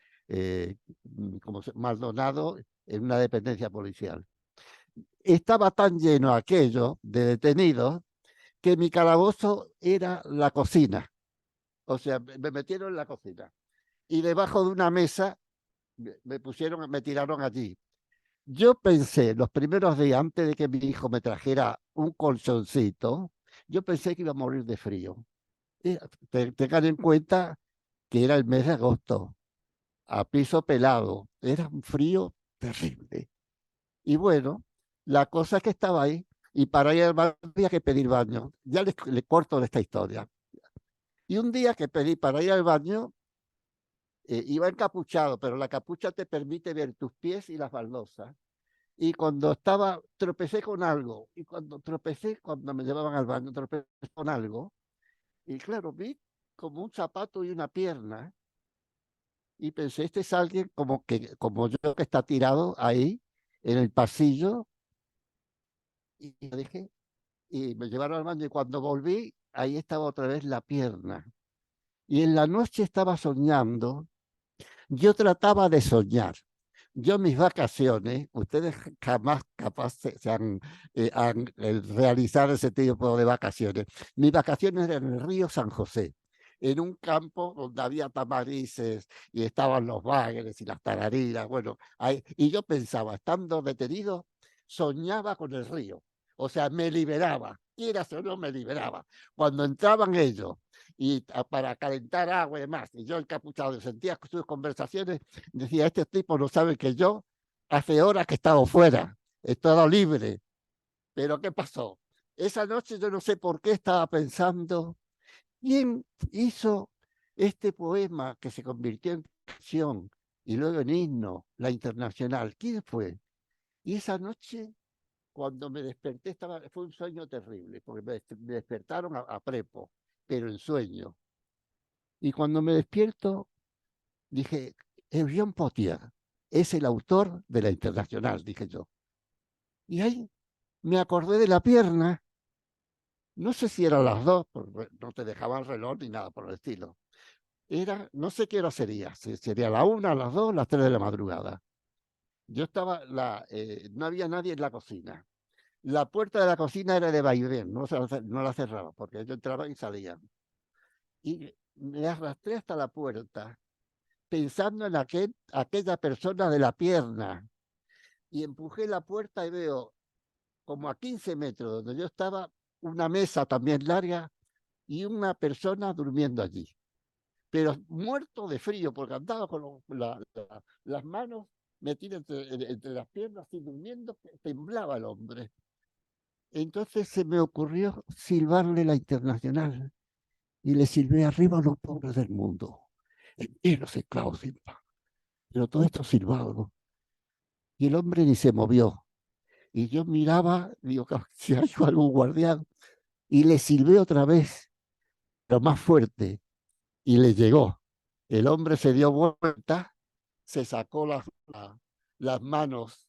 Maldonado, en una dependencia policial. Estaba tan lleno aquello de detenidos que mi calabozo era la cocina. O sea, me metieron en la cocina. Y debajo de una mesa me tiraron allí. Yo pensé, los primeros días, antes de que mi hijo me trajera un colchoncito, yo pensé que iba a morir de frío. Tengan en cuenta que era el mes de agosto, a piso pelado, era un frío terrible. Y bueno, la cosa es que estaba ahí y para ir al baño había que pedir baño. Ya le corto de esta historia. Y un día que pedí para ir al baño, iba encapuchado, pero la capucha te permite ver tus pies y las baldosas. Y cuando tropecé con algo. Y cuando me llevaban al baño, tropecé con algo. Y claro, vi como un zapato y una pierna. Y pensé, este es alguien como yo que está tirado ahí en el pasillo. Y lo dejé. Y me llevaron al baño. Y cuando volví, ahí estaba otra vez la pierna. Y en la noche estaba soñando. Yo trataba de soñar. Yo mis vacaciones, ustedes jamás capaz han realizado ese tipo de vacaciones. Mis vacaciones eran en el río San José, en un campo donde había tamarices y estaban los bagres y las tarariras. Bueno, y yo pensaba, estando detenido, soñaba con el río. O sea, me liberaba, quieras o no, me liberaba. Cuando entraban ellos para calentar agua y demás, y yo encapuchado, sentía sus conversaciones, decía, este tipo no sabe que yo hace horas que he estado fuera, he estado libre, pero ¿qué pasó? esa noche yo no sé por qué estaba pensando, ¿quién hizo este poema que se convirtió en canción y luego en himno, la Internacional? ¿Quién fue? Y esa noche, cuando me desperté, fue un sueño terrible, porque me despertaron a prepo, pero en sueño. Y cuando me despierto, dije, Eugene Potier es el autor de la Internacional, dije yo. Y ahí me acordé de la pierna, no sé si eran las 2, porque no te dejaban reloj ni nada por el estilo. Era, no sé qué hora sería, si sería la 1, las 2, las 3 de la madrugada. Yo estaba, no había nadie en la cocina. La puerta de la cocina era de vaivén, no la cerraba, porque yo entraba y salía. Y me arrastré hasta la puerta, pensando en aquella persona de la pierna. Y empujé la puerta y veo, como a 15 metros donde yo estaba, una mesa también larga y una persona durmiendo allí. Pero muerto de frío, porque andaba con las manos metidas entre las piernas y durmiendo, temblaba el hombre. Entonces se me ocurrió silbarle la Internacional y le silbé arriba a los pobres del mundo, enteros esclavos sin pan. Pero todo esto silbado. Y el hombre ni se movió. Y yo miraba, digo, si hay algún guardián, y le silbé otra vez, pero más fuerte, y le llegó. El hombre se dio vuelta, se sacó las manos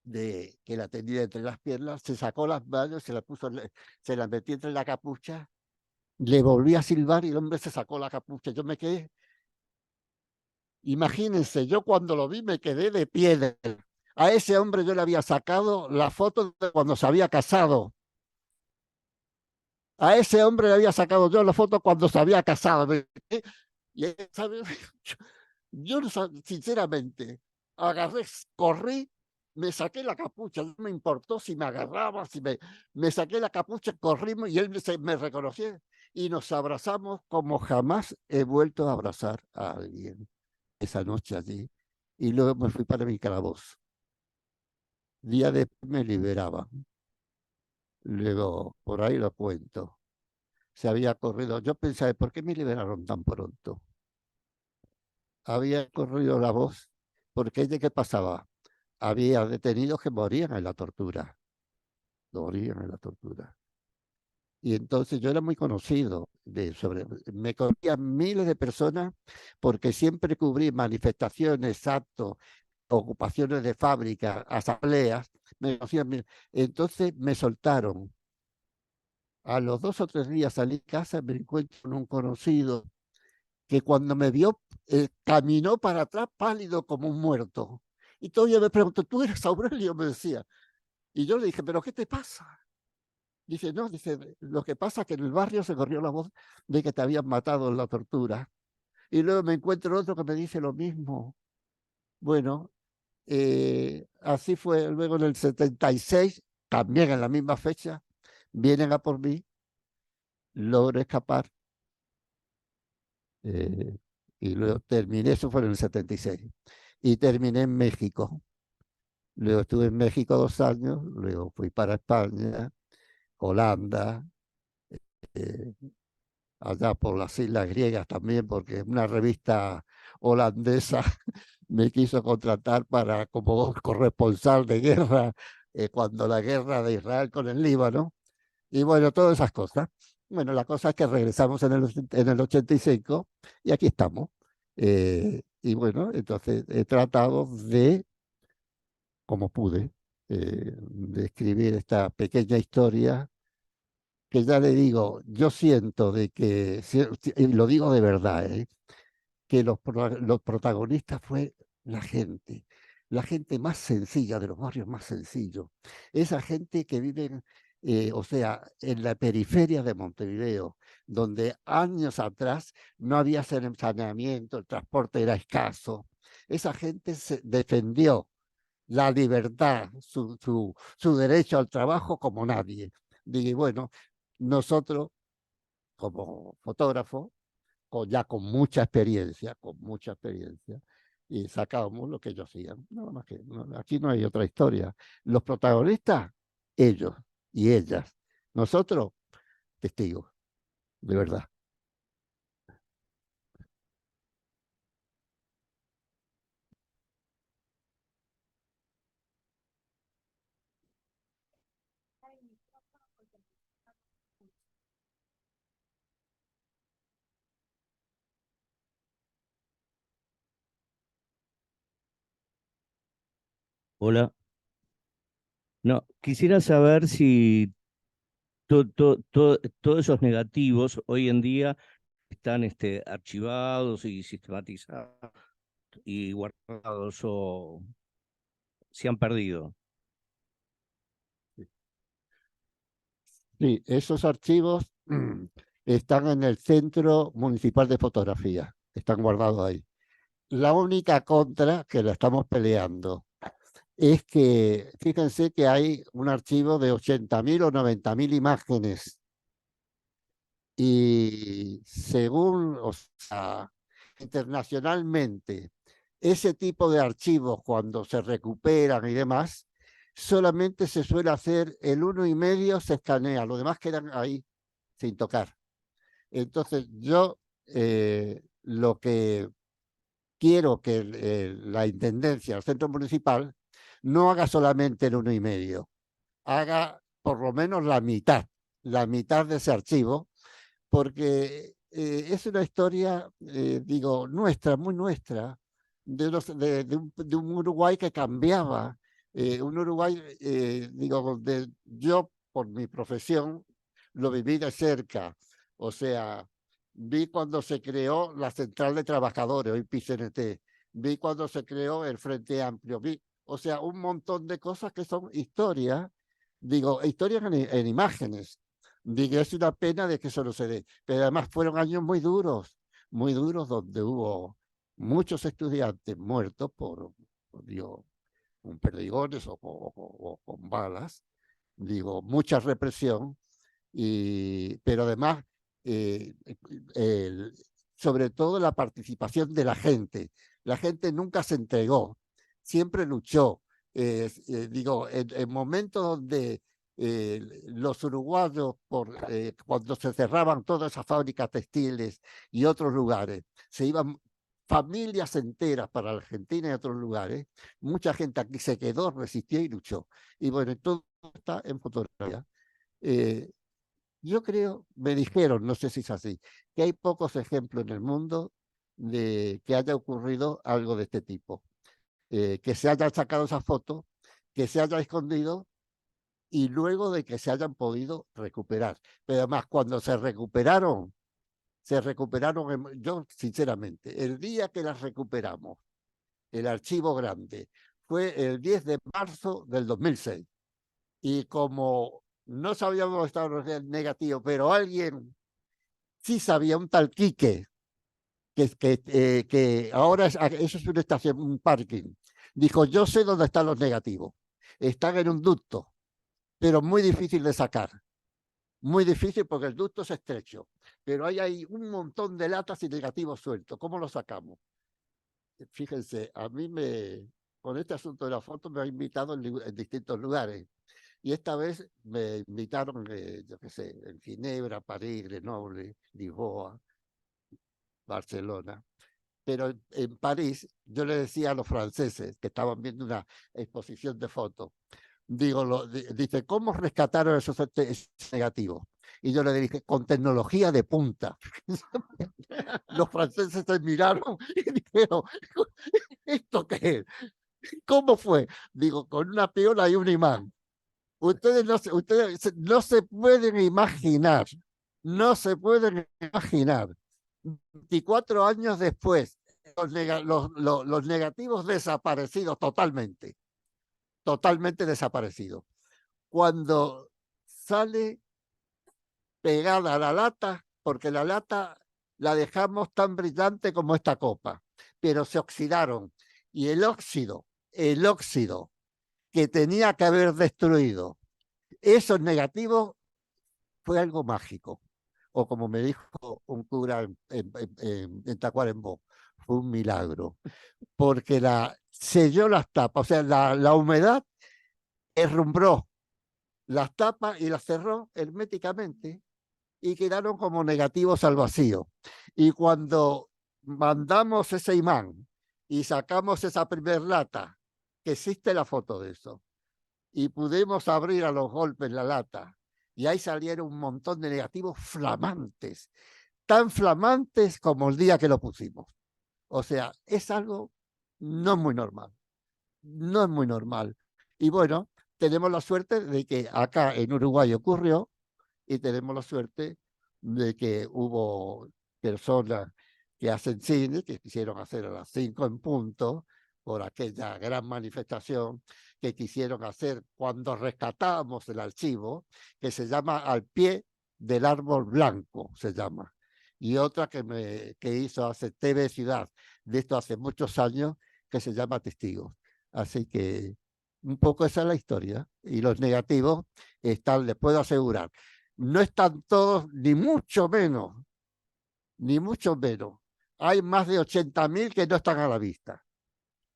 que la tenía entre las piernas, se sacó las manos, se las metió entre la capucha, le volví a silbar y el hombre se sacó la capucha. Yo me quedé, imagínense, yo cuando lo vi me quedé de piedra. A ese hombre yo le había sacado la foto de cuando se había casado. A ese hombre le había sacado yo la foto cuando se había casado. Y, ¿sabe? Yo sinceramente, agarré, corrí, me saqué la capucha, no me importó si me agarraba, me saqué la capucha, corrimos y él me reconoció y nos abrazamos como jamás he vuelto a abrazar a alguien esa noche allí. Y luego me fui para mi calabozo. Día después me liberaban. Luego, por ahí lo cuento. Se había corrido. Yo pensaba, ¿por qué me liberaron tan pronto? Había corrido la voz, porque ¿de qué pasaba? Había detenidos que morían en la tortura, morían en la tortura. Y entonces yo era muy conocido, me conocían miles de personas porque siempre cubrí manifestaciones, actos, ocupaciones de fábrica, asambleas, me conocían. Entonces me soltaron. A los 2 o 3 días salí de casa, me encuentro con un conocido que cuando me vio caminó para atrás pálido como un muerto. Y todavía me preguntó, ¿tú eres Aurelio? Me decía. Y yo le dije, ¿pero qué te pasa? Dice, no, dice, lo que pasa es que en el barrio se corrió la voz de que te habían matado en la tortura. Y luego me encuentro otro que me dice lo mismo. Bueno, así fue. Luego en el 76, también en la misma fecha, vienen a por mí, logro escapar. Eh, y luego terminé, eso fue en el 76. Y terminé en México. Luego estuve en México 2 años, luego fui para España, Holanda, eh, allá por las Islas Griegas también, porque una revista holandesa me quiso contratar como corresponsal de guerra cuando la guerra de Israel con el Líbano. Y bueno, todas esas cosas. Bueno, la cosa es que regresamos en el 85 y aquí estamos. Y bueno, entonces he tratado de, como pude, de escribir esta pequeña historia que ya le digo, yo siento de que, y lo digo de verdad, que los protagonistas fue la gente más sencilla, de los barrios más sencillos, esa gente que vive, o sea, en la periferia de Montevideo, donde años atrás no había saneamiento, el transporte era escaso. Esa gente se defendió la libertad, su derecho al trabajo como nadie. Digo, bueno, nosotros como fotógrafos, ya con mucha experiencia, y sacábamos lo que ellos hacían. Nada más que, aquí no hay otra historia. Los protagonistas, ellos y ellas. Nosotros, testigos, de verdad. Hola. No, quisiera saber si todos esos negativos hoy en día están archivados y sistematizados y guardados o se han perdido. Sí, esos archivos están en el Centro Municipal de Fotografía, están guardados ahí. La única contra que la estamos peleando es que, fíjense que hay un archivo de 80.000 o 90.000 imágenes y según, o sea, internacionalmente, ese tipo de archivos cuando se recuperan y demás, solamente se suele hacer el 1,5 se escanea, lo demás quedan ahí sin tocar. Entonces yo lo que quiero que la Intendencia, el Centro Municipal, no haga solamente el 1,5, haga por lo menos la mitad de ese archivo, porque es una historia, digo, nuestra, muy nuestra, de un Uruguay que cambiaba, un Uruguay, digo, donde yo por mi profesión lo viví de cerca, o sea, vi cuando se creó la Central de Trabajadores, hoy PCNT, vi cuando se creó el Frente Amplio, vi, o sea, un montón de cosas que son historias, digo, historias en imágenes. Digo, es una pena de que eso no se dé, pero además fueron años muy duros, donde hubo muchos estudiantes muertos digo, con perdigones o con balas, digo, mucha represión, pero además, eh, el, sobre todo la participación de la gente. La gente nunca se entregó, siempre luchó. Digo, en momentos donde los uruguayos, cuando se cerraban todas esas fábricas textiles y otros lugares, se iban familias enteras para Argentina y otros lugares, mucha gente aquí se quedó, resistió y luchó. Y bueno, todo está en fotografía. Eh, yo creo, me dijeron, no sé si es así, que hay pocos ejemplos en el mundo de que haya ocurrido algo de este tipo. Que se haya sacado esa foto, que se haya escondido y luego de que se hayan podido recuperar. Pero además, cuando se recuperaron, yo sinceramente, el día que las recuperamos, el archivo grande, fue el 10 de marzo del 2006. Y como no sabíamos dónde estaban los negativos, pero alguien sí sabía, un tal Quique, que ahora eso es una estación, un parking. Dijo, yo sé dónde están los negativos. Están en un ducto, pero muy difícil de sacar. Muy difícil porque el ducto es estrecho. Pero hay un montón de latas y negativos sueltos. ¿Cómo los sacamos? Fíjense, con este asunto de la foto me ha invitado en distintos lugares. Y esta vez me invitaron, yo qué sé, en Ginebra, París, Grenoble, Lisboa, Barcelona. Pero en París yo le decía a los franceses que estaban viendo una exposición de fotos, digo, dice, ¿cómo rescataron esos negativos? Y yo le dije, con tecnología de punta. Los franceses se miraron y dijeron, ¿esto qué es? ¿Cómo fue? Digo, con una piola y un imán. Ustedes no se pueden imaginar, no se pueden imaginar. 24 años después, los negativos desaparecidos totalmente, totalmente desaparecidos. Cuando sale pegada a la lata, porque la lata la dejamos tan brillante como esta copa, pero se oxidaron. Y el óxido que tenía que haber destruido esos negativos fue algo mágico. O como me dijo un cura en Tacuarembó, fue un milagro, porque selló las tapas, o sea, la humedad herrumbró las tapa y las cerró herméticamente y quedaron como negativos al vacío. Y cuando mandamos ese imán y sacamos esa primer lata, que existe la foto de eso, y pudimos abrir a los golpes la lata, y ahí salieron un montón de negativos flamantes, tan flamantes como el día que lo pusimos. O sea, es algo no muy normal, no es muy normal. Y bueno, tenemos la suerte de que acá en Uruguay ocurrió, y tenemos la suerte de que hubo personas que hacen cine, que quisieron hacer a las 5 en punto, por aquella gran manifestación que quisieron hacer cuando rescatamos el archivo, que se llama Al pie del árbol blanco, se llama. Y otra que hizo hace TV Ciudad, de esto hace muchos años, que se llama Testigos. Así que un poco esa es la historia. Y los negativos están, les puedo asegurar, no están todos, ni mucho menos, ni mucho menos. Hay más de 80.000 que no están a la vista.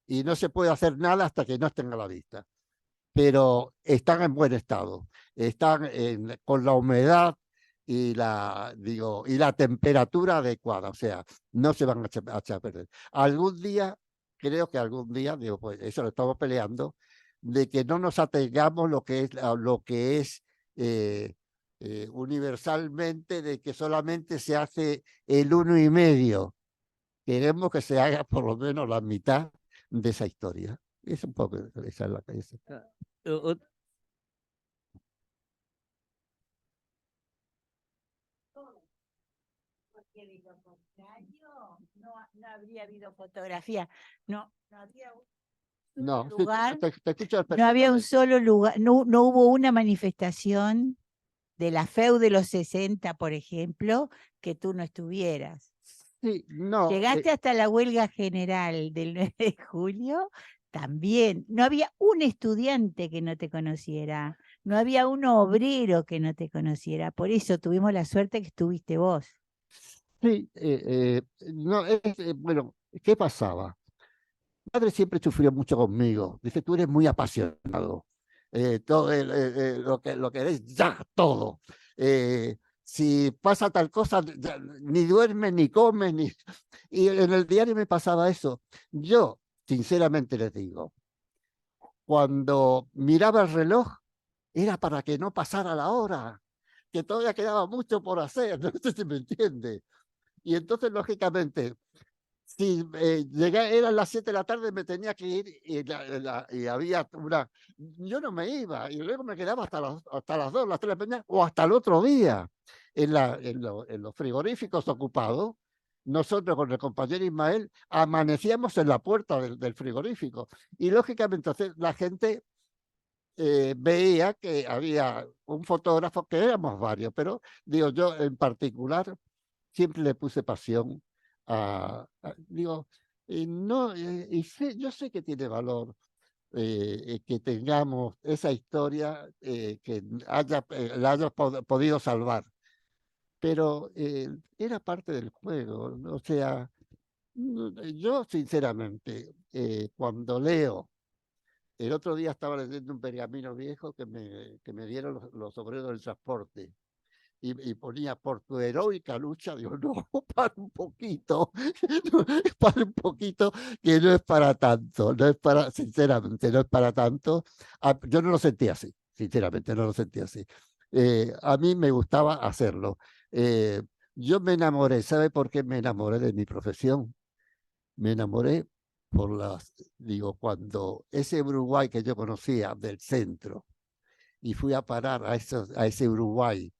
Y no se puede hacer nada hasta que no estén a la vista. Pero están en buen estado. Están con la humedad y y la temperatura adecuada. O sea, no se van a echar a perder. Algún día, creo que algún día, digo, pues eso lo estamos peleando, de que no nos atengamos lo que es universalmente, de que solamente se hace el 1,5. Queremos que se haga por lo menos la mitad de esa historia. Es un poco esa es la cabeza. O- Porque de lo contrario no habría habido fotografía, no habría un No, solo lugar, te escucho no había un perfectamente. solo lugar, no hubo una manifestación de la FEU de los 60, por ejemplo, que tú no estuvieras. Sí, no, Llegaste hasta la huelga general del 9 de julio, también. No había un estudiante que no te conociera, no había un obrero que no te conociera. Por eso tuvimos la suerte que estuviste vos. sí, no, bueno, ¿qué pasaba? Mi padre siempre sufrió mucho conmigo. Dice, tú eres muy apasionado. Todo lo que eres, ya, todo. Si pasa tal cosa, ya, ni duermes, ni comes, ni... Y en el diario me pasaba eso. Yo, sinceramente les digo, cuando miraba el reloj, era para que no pasara la hora, que todavía quedaba mucho por hacer, no sé si me entiende. Y entonces, lógicamente, si eran las 7 de la tarde, me tenía que ir y había una... Yo no me iba y luego me quedaba hasta las 2, las 3 de la mañana o hasta el otro día en los frigoríficos ocupados. Nosotros con el compañero Ismael amanecíamos en la puerta del frigorífico y lógicamente la gente veía que había un fotógrafo, que éramos varios, pero digo, yo en particular siempre le puse pasión digo, no, yo sé que tiene valor que tengamos esa historia que la haya podido salvar, pero era parte del juego, ¿no? O sea, yo sinceramente, cuando leo, el otro día estaba leyendo un pergamino viejo que me dieron los obreros del transporte y ponía por tu heroica lucha, digo, no, para un poquito, no, para un poquito, que no es para tanto, no es para, sinceramente, no es para tanto. Yo no lo sentía así, sinceramente, no lo sentía así. A mí me gustaba hacerlo. Eh, yo me enamoré, ¿sabe por qué me enamoré de mi profesión? Me enamoré por digo, cuando ese Uruguay que yo conocía del centro y fui a parar a ese Uruguay,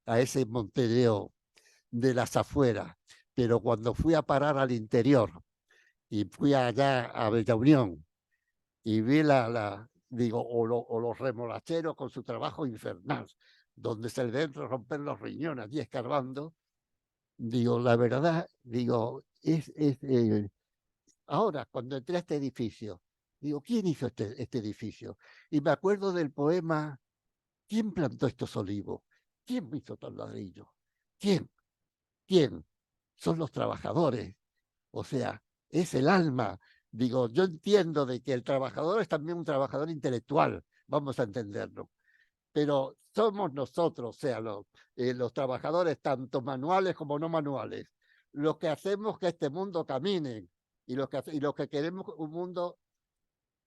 a ese Montevideo de las afueras, pero cuando fui a parar al interior y fui allá a Bella Unión y vi digo, o los remolacheros con su trabajo infernal, donde se le deben romper los riñones allí escarbando, digo, la verdad, digo, ahora cuando entré a este edificio, digo, ¿quién hizo este edificio? Y me acuerdo del poema, ¿quién plantó estos olivos? ¿Quién hizo tal ladrillo? ¿Quién? ¿Quién? Son los trabajadores. O sea, es el alma. Digo, yo entiendo de que el trabajador es también un trabajador intelectual, vamos a entenderlo. pero somos nosotros, o sea, los trabajadores, tanto manuales como no manuales, los que hacemos que este mundo camine y los que queremos un mundo,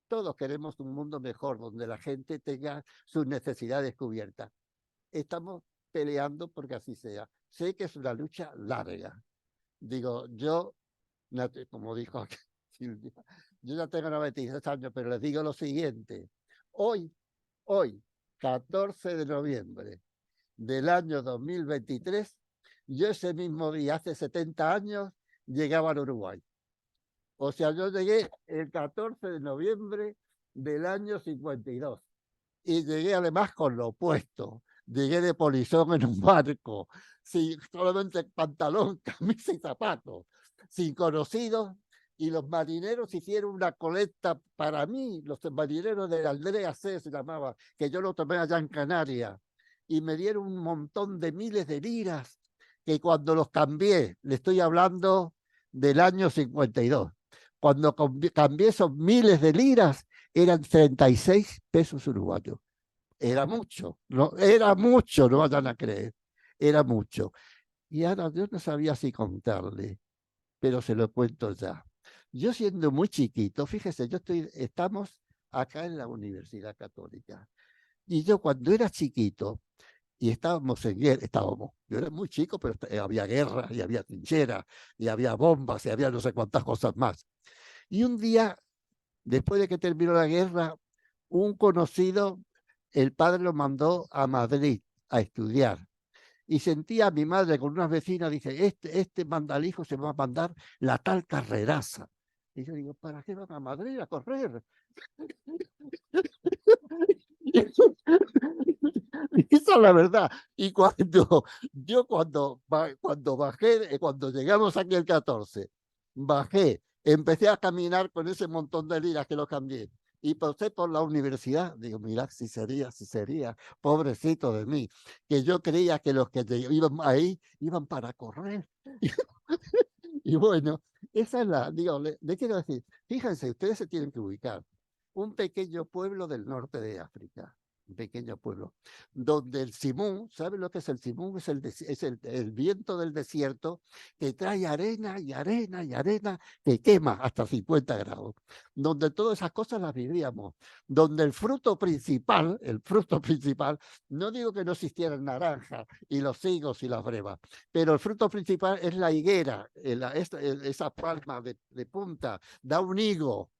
todos queremos un mundo mejor, donde la gente tenga sus necesidades cubiertas. Estamos peleando porque así sea. Sé que es una lucha larga. Digo, yo, como dijo Silvia, yo ya tengo 96 años, pero les digo lo siguiente. Hoy, 14 de noviembre del año 2023, yo ese mismo día, hace 70 años, llegaba al Uruguay. O sea, yo llegué el 14 de noviembre del año 52 y llegué además con lo opuesto. Llegué de polizón en un barco, sin solamente pantalón, camisa y zapatos, sin conocidos, y los marineros hicieron una colecta para mí, los marineros de Aldrea C se llamaba, que yo lo tomé allá en Canarias, y me dieron un montón de miles de liras, que cuando los cambié, le estoy hablando del año 52, cuando cambié esos miles de liras, eran 36 pesos uruguayos. Era mucho, no vayan a creer, era mucho. Y ahora yo no sabía si contarle, pero se lo cuento ya. Yo siendo muy chiquito, fíjese, estamos acá en la Universidad Católica. Y yo cuando era chiquito, y estábamos en guerra, yo era muy chico, pero había guerra, y había trincheras, y había bombas, y había no sé cuántas cosas más. Y un día, después de que terminó la guerra, un conocido, el padre lo mandó a Madrid a estudiar. Y sentía a mi madre con unas vecinas, dice, este manda al hijo, se va a mandar la tal carreraza. Y yo digo, ¿para qué van a Madrid a correr? Esa es la verdad. Y cuando bajé, cuando llegamos aquí el 14, bajé, empecé a caminar con ese montón de liras que lo cambié. Y pasé por la universidad. Digo, mira, si sería, pobrecito de mí, que yo creía que los que iban ahí iban para correr. Y bueno, esa es digo, le quiero decir, fíjense, ustedes se tienen que ubicar. Un pequeño pueblo del norte de África, un pequeño pueblo, donde el simún, ¿saben lo que es el simún? Es el viento del desierto que trae arena y arena y arena que quema hasta 50 grados, donde todas esas cosas las vivíamos, donde el fruto principal, no digo que no existiera el naranja y los higos y las brevas, pero el fruto principal es la higuera, esa palma de punta, da un higo,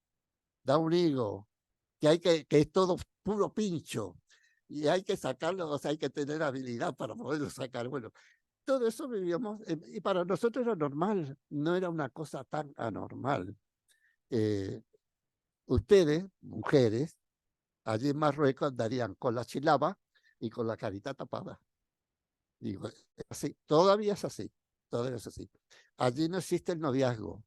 que es todo puro pincho, y hay que sacarlo, o sea, hay que tener habilidad para poderlo sacar. Bueno, todo eso vivíamos, y para nosotros era normal, no era una cosa tan anormal. Ustedes, mujeres, allí en Marruecos andarían con la chilaba y con la carita tapada. Digo, así, todavía es así, todavía es así. Allí no existe el noviazgo,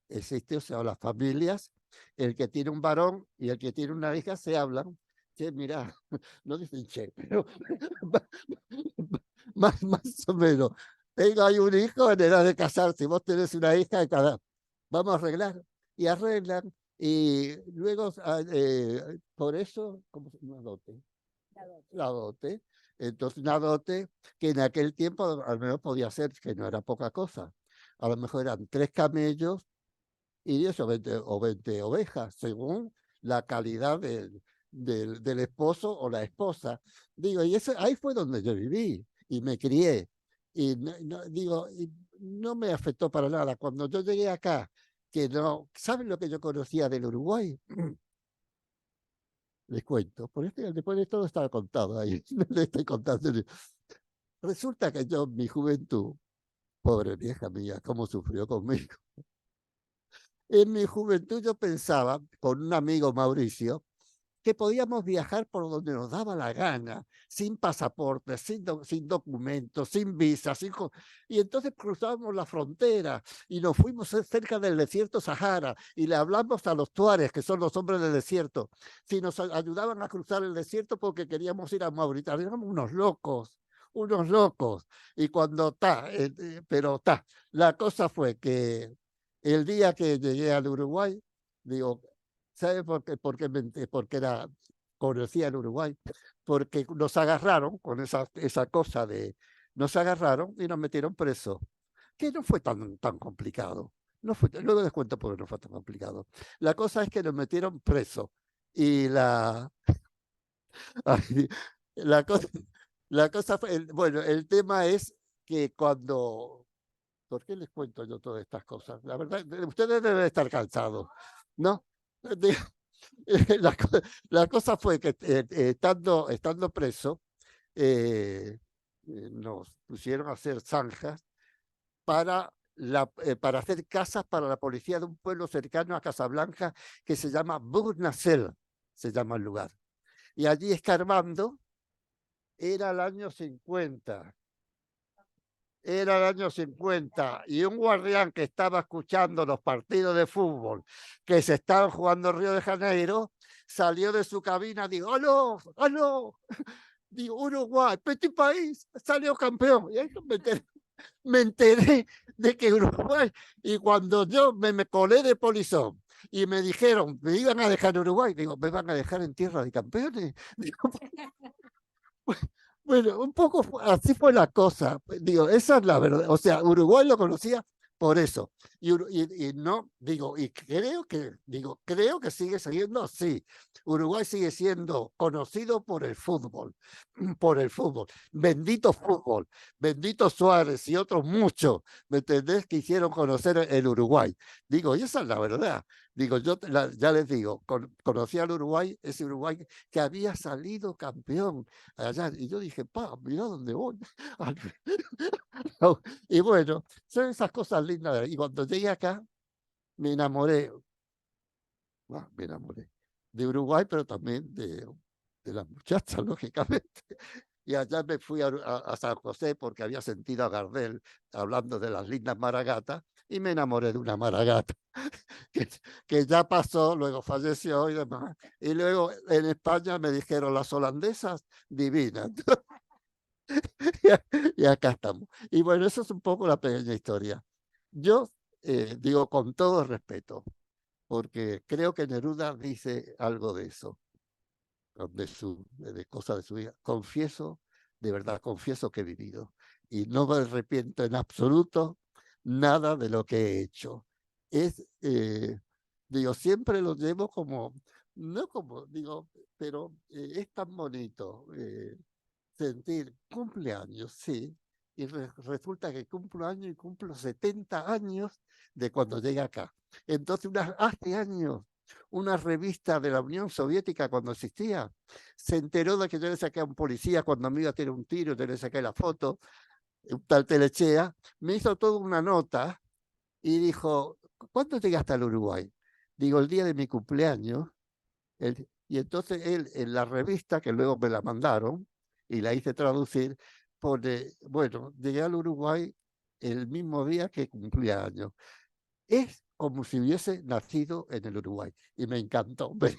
existe, o sea, las familias, el que tiene un varón y el que tiene una hija se hablan. Che, mira, no dicen che, pero más o menos. Tengo ahí un hijo en edad de casarse, vos tenés una hija de cada. Vamos a arreglar. Y arreglan. Y luego, por eso, ¿cómo se llama? La dote. Entonces, una dote que en aquel tiempo al menos podía ser, que no era poca cosa. A lo mejor eran 3 camellos y 10 o 20 ovejas, según la calidad del esposo o la esposa. Digo, y ahí fue donde yo viví y me crié. Y no me afectó para nada. Cuando yo llegué acá, que no, ¿saben lo que yo conocía del Uruguay? Les cuento, después de todo estaba contado ahí, le estoy contando. Resulta que yo, en mi juventud, pobre vieja mía, cómo sufrió conmigo. En mi juventud yo pensaba, con un amigo Mauricio, que podíamos viajar por donde nos daba la gana, sin pasaporte, sin documentos, sin visa, y entonces cruzábamos la frontera y nos fuimos cerca del desierto Sahara y le hablamos a los tuares, que son los hombres del desierto, si nos ayudaban a cruzar el desierto porque queríamos ir a Mauritania. Éramos unos locos. Y cuando la cosa fue que el día que llegué al Uruguay, digo, ¿sabe por qué? Porque era conocía el Uruguay, porque nos agarraron con esa cosa de, nos agarraron y nos metieron presos, que no fue tan complicado. No fue, luego les cuento porque no fue tan complicado. La cosa es que nos metieron presos y ay, la cosa, la cosa fue, bueno, el tema es que cuando, ¿por qué les cuento yo todas estas cosas? La verdad, ustedes deben estar cansados, ¿no? De- La, la cosa fue que estando preso, nos pusieron a hacer zanjas para hacer casas para la policía de un pueblo cercano a Casablanca que se llama Bourg-Nassel, se llama el lugar. Y allí escarbando, era el año 50. Era el año 50 y un guardián que estaba escuchando los partidos de fútbol que se estaban jugando en Río de Janeiro, salió de su cabina y dijo, ¡aló! ¡aló! Digo, Uruguay, petit país, salió campeón. Y ahí me enteré de que Uruguay, y cuando yo me colé de polizón y me dijeron, me iban a dejar en Uruguay, digo, ¿me van a dejar en tierra de campeones? Digo, bueno, un poco así fue la cosa. Digo, esa es la verdad. O sea, Uruguay lo conocía por eso. Y no, digo, y creo que sigue siendo así. Uruguay sigue siendo conocido por el fútbol, por el fútbol. Bendito fútbol, bendito Suárez y otros muchos, ¿me entendés? Que hicieron conocer el Uruguay. Digo, y esa es la verdad. Digo, yo ya les digo, conocí al Uruguay, ese Uruguay que había salido campeón allá. Y yo dije, mira dónde voy. Y bueno, son esas cosas lindas. Y cuando llegué acá, me enamoré, me enamoré de Uruguay, pero también de las muchachas, lógicamente. Y allá me fui a San José porque había sentido a Gardel hablando de las lindas maragatas y me enamoré de una maragata que, que ya pasó, luego falleció y demás. Y luego en España me dijeron las holandesas divinas. Y acá estamos. Y bueno, eso es un poco la pequeña historia. Yo digo con todo respeto, porque creo que Neruda dice algo de eso, de cosas de su vida. Confieso, de verdad, confieso que he vivido y no me arrepiento en absoluto nada de lo que he hecho. Digo, siempre lo llevo como, no como, digo, pero es tan bonito. Sentir cumpleaños, sí, y resulta que cumplo años y cumplo 70 años de cuando llegué acá. Entonces, hace años, una revista de la Unión Soviética cuando existía, se enteró de que yo le saqué a un policía cuando me iba a tirar un tiro, yo le saqué la foto, un tal Telechea, me hizo toda una nota y dijo, ¿cuándo llegaste al Uruguay? Digo, el día de mi cumpleaños. Y entonces él, en la revista, que luego me la mandaron y la hice traducir, pone, bueno, llegué al Uruguay el mismo día que cumplía años. Es como si hubiese nacido en el Uruguay. Y me encantó, me,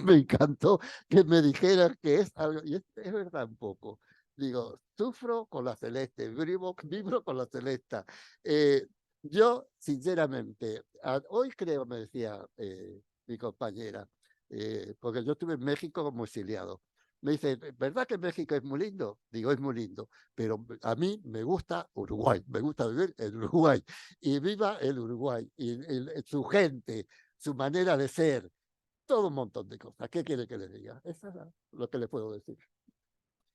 me encantó que me dijeran que es algo, y es verdad un poco. Digo, sufro con la celeste, vibro con la celeste. Yo, sinceramente, hoy creo, me decía mi compañera, porque yo estuve en México como exiliado. Me dice, ¿verdad que México es muy lindo? Digo, es muy lindo, pero a mí me gusta Uruguay, me gusta vivir en Uruguay. Y viva el Uruguay, y su gente, su manera de ser, todo un montón de cosas. ¿Qué quiere que le diga? Eso es lo que le puedo decir.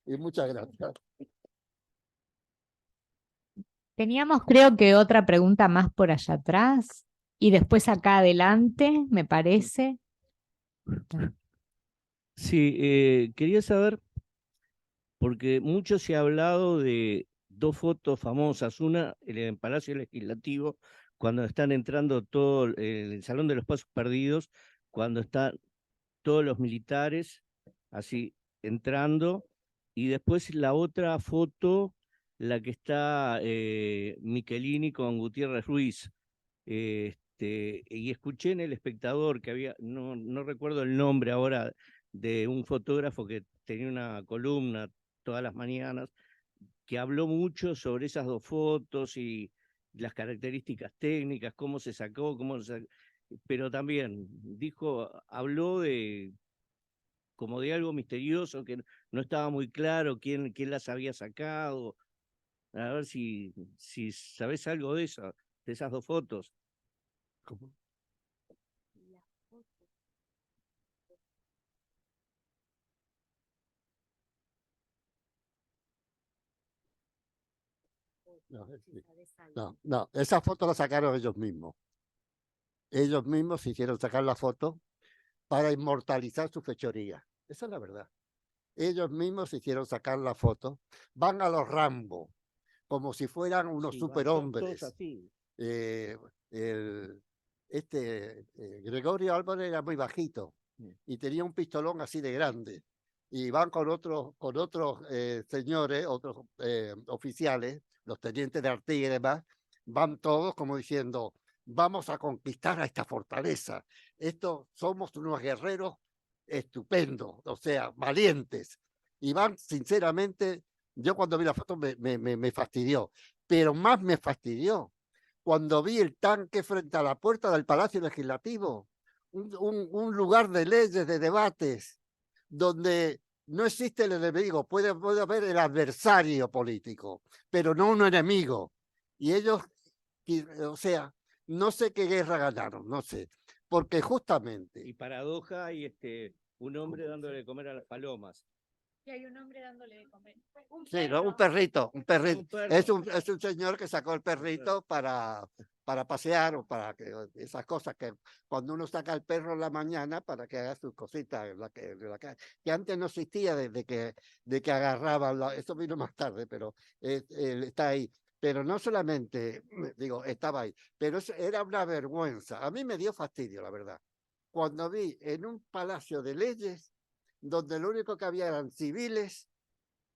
Y muchas gracias. Teníamos, creo que otra pregunta más por allá atrás y después acá adelante, me parece. Sí, quería saber, porque mucho se ha hablado de dos fotos famosas, una en el Palacio Legislativo, cuando están entrando todo el Salón de los Pasos Perdidos, cuando están todos los militares así entrando, y después la otra foto, la que está Michelini con Gutiérrez Ruiz. Y escuché en El Espectador que había, no recuerdo el nombre ahora, de un fotógrafo que tenía una columna todas las mañanas, que habló mucho sobre esas dos fotos y las características técnicas, cómo se sacó, pero también habló como de algo misterioso que no estaba muy claro quién las había sacado. A ver si sabés algo de eso, de esas dos fotos. ¿Cómo? No, no, esa foto la sacaron ellos mismos. Ellos mismos se hicieron sacar la foto para inmortalizar su fechoría. Esa es la verdad. Ellos mismos se hicieron sacar la foto. Van a los Rambo, como si fueran unos Sí, van todos superhombres. así. Eh, Gregorio Álvarez era muy bajito y tenía un pistolón así de grande. Y van con otros señores, otros oficiales, los tenientes de artillería y demás, van todos como diciendo, vamos a conquistar a esta fortaleza. Somos unos guerreros estupendos, o sea, valientes. Y van, sinceramente, yo cuando vi la foto me fastidió, pero más me fastidió cuando vi el tanque frente a la puerta del Palacio Legislativo, un lugar de leyes, de debates, donde no existe el enemigo, puede haber el adversario político, pero no un enemigo. Y ellos, o sea, no sé qué guerra ganaron, no sé, porque justamente... Y paradoja, y un hombre dándole de comer a las palomas. Y hay un hombre dándole de comer. Sí, ¿no? Un perrito. Un perro. Es un señor que sacó el perrito para pasear o para que esas cosas que cuando uno saca al perro en la mañana para que haga sus cositas en que antes no existía de que agarraban, eso vino más tarde, pero él está ahí. Pero no solamente, digo, estaba ahí, pero era una vergüenza. A mí me dio fastidio, la verdad. Cuando vi en un palacio de leyes donde lo único que había eran civiles,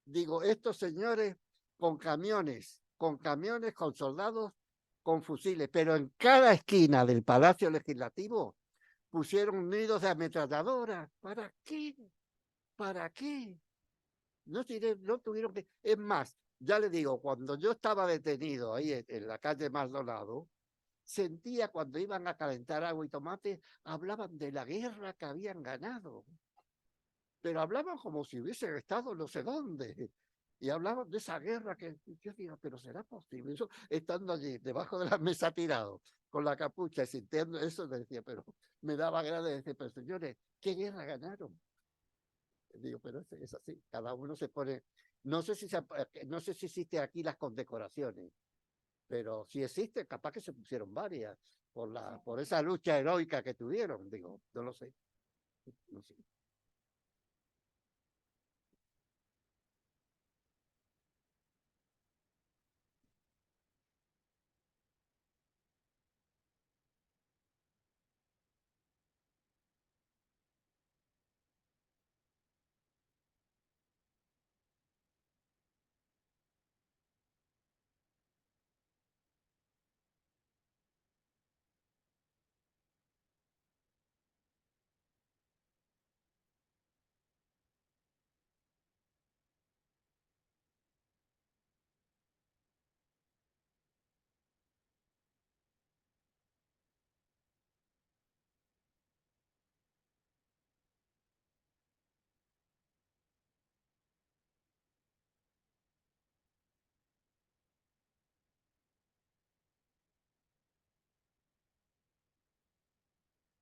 digo, estos señores con camiones, con soldados, con fusiles, pero en cada esquina del Palacio Legislativo pusieron nidos de ametralladoras. ¿Para qué? ¿Para qué? No tuvieron que... Es más, ya le digo, cuando yo estaba detenido ahí en la calle Maldonado, sentía cuando iban a calentar agua y tomate, hablaban de la guerra que habían ganado. Pero hablaban como si hubiesen estado no sé dónde. Y hablaban de esa guerra que yo digo, pero ¿será posible? Eso, estando allí, debajo de la mesa tirado, con la capucha, sintiendo eso, decía, pero me daba ganas de decir, pero señores, ¿qué guerra ganaron? Digo, pero es así, cada uno se pone, no sé si existe aquí las condecoraciones, pero si existe, capaz que se pusieron varias por esa lucha heroica que tuvieron, digo, no lo sé. No sé.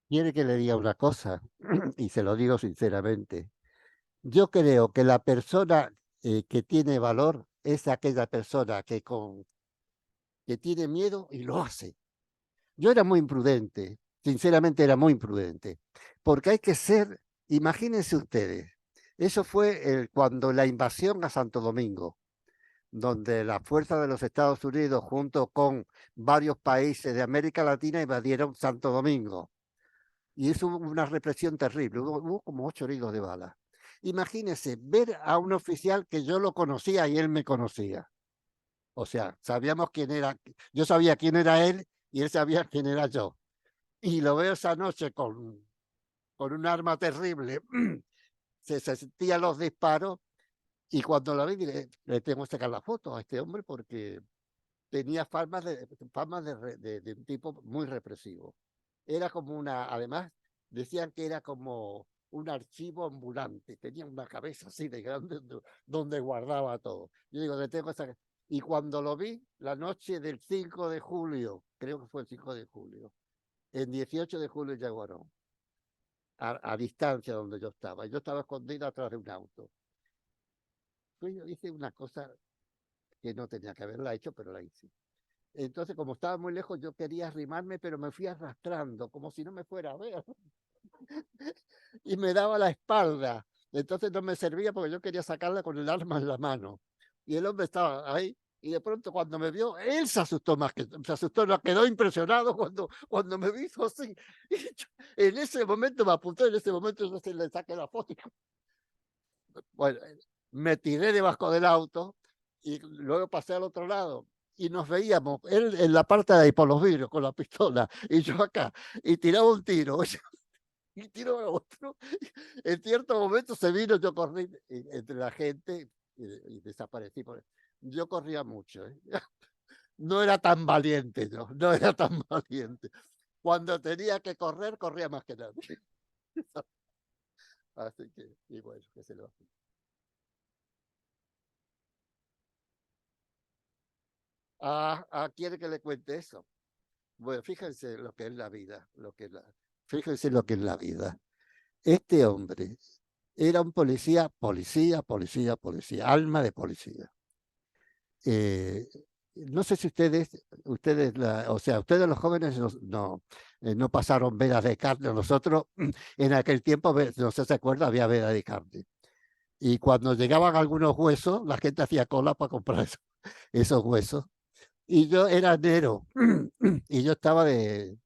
Quiere que le diga una cosa, y se lo digo sinceramente. Yo creo que la persona que tiene valor es aquella persona que tiene miedo y lo hace. Yo era muy imprudente, sinceramente era muy imprudente, porque hay que ser, imagínense ustedes, eso fue cuando la invasión a Santo Domingo, donde las fuerzas de los Estados Unidos junto con varios países de América Latina invadieron Santo Domingo. Y eso hubo una represión terrible, hubo como 8 heridos de bala. Imagínense ver a un oficial que yo lo conocía y él me conocía. O sea, sabíamos quién era, yo sabía quién era él y él sabía quién era yo. Y lo veo esa noche con un arma terrible, se sentían los disparos y cuando lo vi dije, le tengo que sacar la foto a este hombre porque tenía fama de un tipo muy represivo. Era como además decían que era como un archivo ambulante, tenía una cabeza así de grande donde guardaba todo. Yo digo, tengo esa... Y cuando lo vi, la noche del 5 de julio, creo que fue el 5 de julio, el 18 de julio llegó a distancia donde yo estaba escondido atrás de un auto. Pues yo hice una cosa que no tenía que haberla hecho, pero la hice. Entonces, como estaba muy lejos, yo quería arrimarme, pero me fui arrastrando, como si no me fuera a ver. Y me daba la espalda. Entonces no me servía porque yo quería sacarla con el arma en la mano. Y el hombre estaba ahí. Y de pronto cuando me vio, él se asustó más que se asustó, quedó impresionado cuando me vio así. Y yo, en ese momento me apuntó, en ese momento yo se le saqué la foto. Bueno, me tiré debajo del auto y luego pasé al otro lado. Y nos veíamos, él en la parte de ahí por los vidrios con la pistola y yo acá. Y tiraba un tiro. Y tiró a otro. En cierto momento se vino, yo corrí entre la gente y desaparecí. Yo corría mucho. No era tan valiente, no era tan valiente. Cuando tenía que correr, corría más que nadie. Así que, y bueno, que se lo hace. ¿Quiere que le cuente eso? Bueno, fíjense lo que es la vida, fíjense lo que es la vida. Este hombre era un policía, alma de policía. No sé si ustedes o sea, ustedes los jóvenes no pasaron veras de carne. Nosotros en aquel tiempo, no sé si se acuerda, había veda de carne. Y cuando llegaban algunos huesos, la gente hacía cola para comprar esos huesos. Y yo era negro y yo estaba en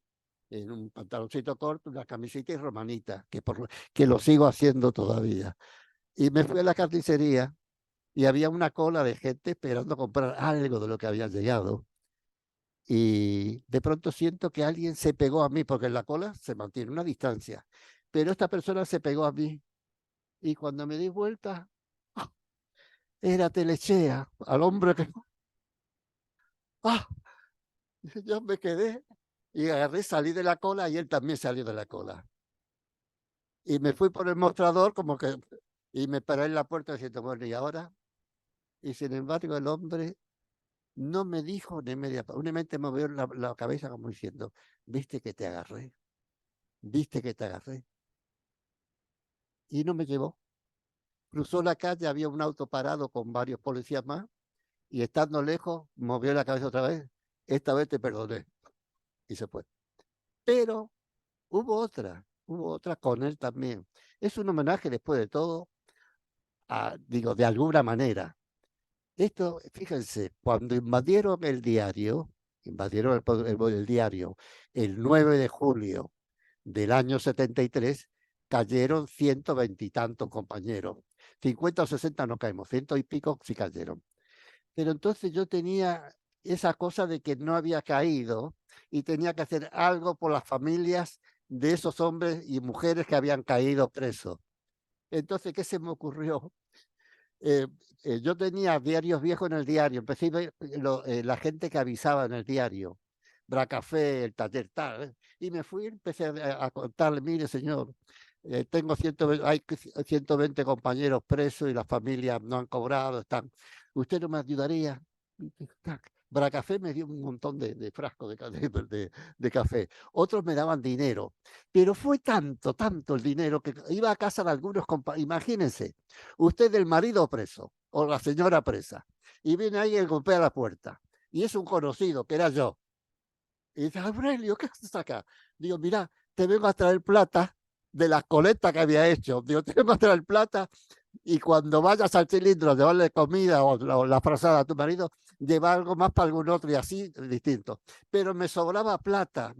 un pantaloncito corto, una camisita y romanita, que lo sigo haciendo todavía. Y me fui a la carnicería y había una cola de gente esperando comprar algo de lo que había llegado. Y de pronto siento que alguien se pegó a mí, porque en la cola se mantiene una distancia, pero esta persona se pegó a mí. Y cuando me di vuelta, ¡ah! Era Telechea, al hombre que... ¡Ah! Yo me quedé y agarré, salí de la cola y él también salió de la cola. Y me fui por el mostrador como que... Y me paré en la puerta diciendo, bueno, ¿y ahora? Y sin embargo el hombre no me dijo ni media palabra, únicamente movió la cabeza como diciendo, ¿viste que te agarré? ¿Viste que te agarré? Y no me llevó. Cruzó la calle, había un auto parado con varios policías más, y estando lejos, movió la cabeza otra vez. Esta vez te perdoné. Y se fue. Pero hubo otra con él también. Es un homenaje después de todo, digo, de alguna manera. Esto, fíjense, cuando invadieron el diario, el diario el 9 de julio del año 73, cayeron 120 y tantos compañeros. 50 o 60 no caemos, 100 y pico sí cayeron. Pero entonces yo tenía esa cosa de que no había caído y tenía que hacer algo por las familias de esos hombres y mujeres que habían caído presos. Entonces, ¿qué se me ocurrió? Yo tenía diarios viejos en el diario, empecé a ver la gente que avisaba en el diario, Bracafé, el taller tal, y me fui, empecé a contarle, mire señor, tengo 120, hay 120 compañeros presos y las familias no han cobrado, ¿usted no me ayudaría? Bracafé me dio un montón de frascos de café. Otros me daban dinero, pero fue tanto el dinero que iba a casa de algunos compañeros. Imagínense, usted el marido preso o la señora presa, y viene ahí y golpea la puerta, y es un conocido, que era yo. Y dice, Aurelio, ¿qué haces acá? Digo, mira, te vengo a traer plata de la colecta que había hecho. Digo, te vengo a traer plata y cuando vayas al cilindro a llevarle comida o la frazada a tu marido, lleva algo más para algún otro y así distinto. Pero me sobraba plata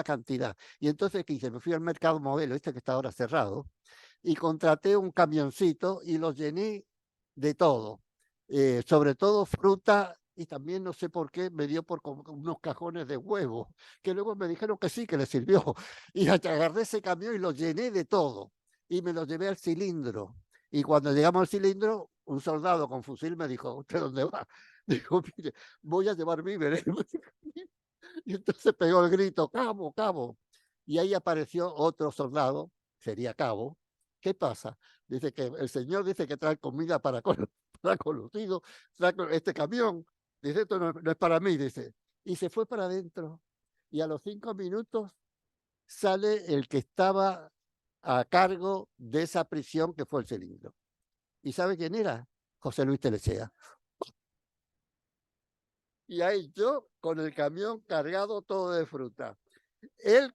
cantidad. Y entonces, ¿qué hice? Me fui al mercado Modelo, que está ahora cerrado, y contraté un camioncito y lo llené de todo. Sobre todo fruta, y también no sé por qué me dio por unos cajones de huevo, que luego me dijeron que sí, que le sirvió. Y agarré ese camión y lo llené de todo. Y me lo llevé al cilindro. Y cuando llegamos al cilindro, un soldado con fusil me dijo, ¿usted dónde va? Dijo, mire, voy a llevar víveres. Y entonces pegó el grito, cabo, cabo. Y ahí apareció otro soldado sería cabo. ¿Qué pasa? Dice que el señor dice que trae comida para, para conocidos, este camión. Dice, esto no es para mí, dice. Y se fue para adentro. Y a los 5 minutos sale el que estaba a cargo de esa prisión que fue el cilindro. ¿Y sabe quién era? José Luis Telechea. Y ahí yo con el camión cargado todo de fruta. Él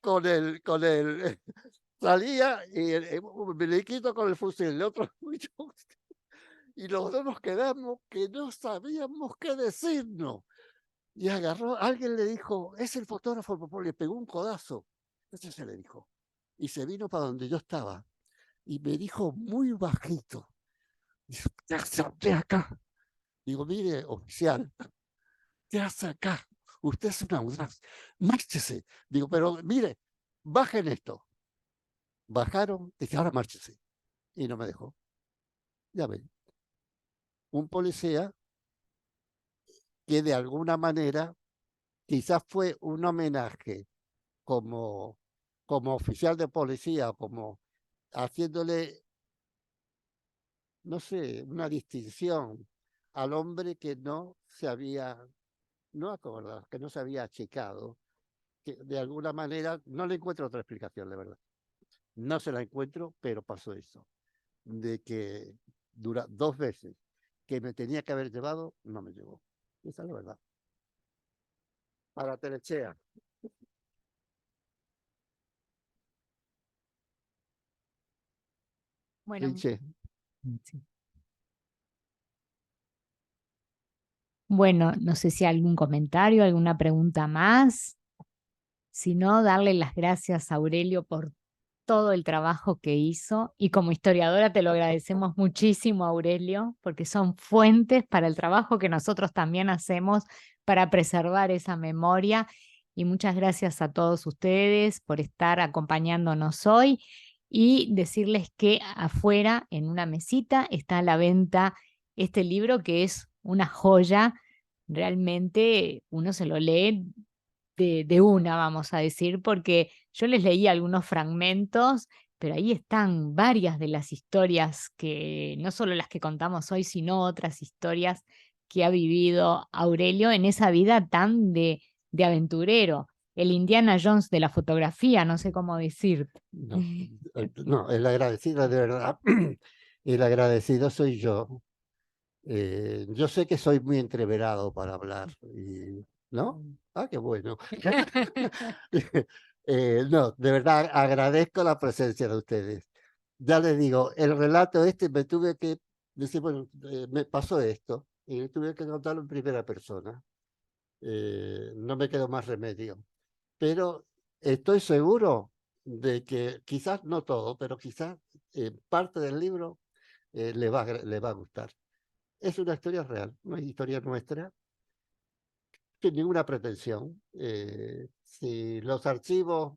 salía y un miliquito con el fusil, el otro y los dos nos quedamos que no sabíamos qué decirnos. Y agarró, alguien le dijo, es el fotógrafo, le pegó un codazo. Ese se le dijo. Y se vino para donde yo estaba. Y me dijo muy bajito, ¿qué hace usted acá? Digo, mire, oficial, ¿qué hace acá? Usted es un audaz, márchese. Digo, pero mire, bajen esto. Bajaron, dije, ahora márchese. Y no me dejó. Ya ven. Un policía que de alguna manera quizás fue un homenaje como oficial de policía, como haciéndole, no sé, una distinción al hombre que no se había, no acordado, que no se había achicado, que de alguna manera no le encuentro otra explicación, de verdad. No se la encuentro, pero pasó eso, de que dura 2 veces que me tenía que haber llevado, no me llevó. Esa es la verdad. Para Telechea. Bueno, Pinche. sí. Bueno, no sé si hay algún comentario, alguna pregunta más. Si no, darle las gracias a Aurelio por todo el trabajo que hizo y como historiadora te lo agradecemos muchísimo, Aurelio, porque son fuentes para el trabajo que nosotros también hacemos para preservar esa memoria. Y muchas gracias a todos ustedes por estar acompañándonos hoy y decirles que afuera en una mesita está a la venta este libro que es una joya. Realmente uno se lo lee de una, vamos a decir, porque yo les leí algunos fragmentos, pero ahí están varias de las historias que, no solo las que contamos hoy, sino otras historias que ha vivido Aurelio en esa vida tan de aventurero, el Indiana Jones de la fotografía, no sé cómo decir. No, no, el agradecido de verdad, el agradecido soy yo. Yo sé que soy muy entreverado para hablar, ¿no? Ah, qué bueno. No, de verdad agradezco la presencia de ustedes. Ya les digo, el relato me tuve que decir, bueno, me pasó esto y tuve que contarlo en primera persona. No me quedó más remedio. Pero estoy seguro de que quizás no todo, pero quizás parte del libro le va a gustar. Es una historia real, una historia nuestra, sin ninguna pretensión. Si los archivos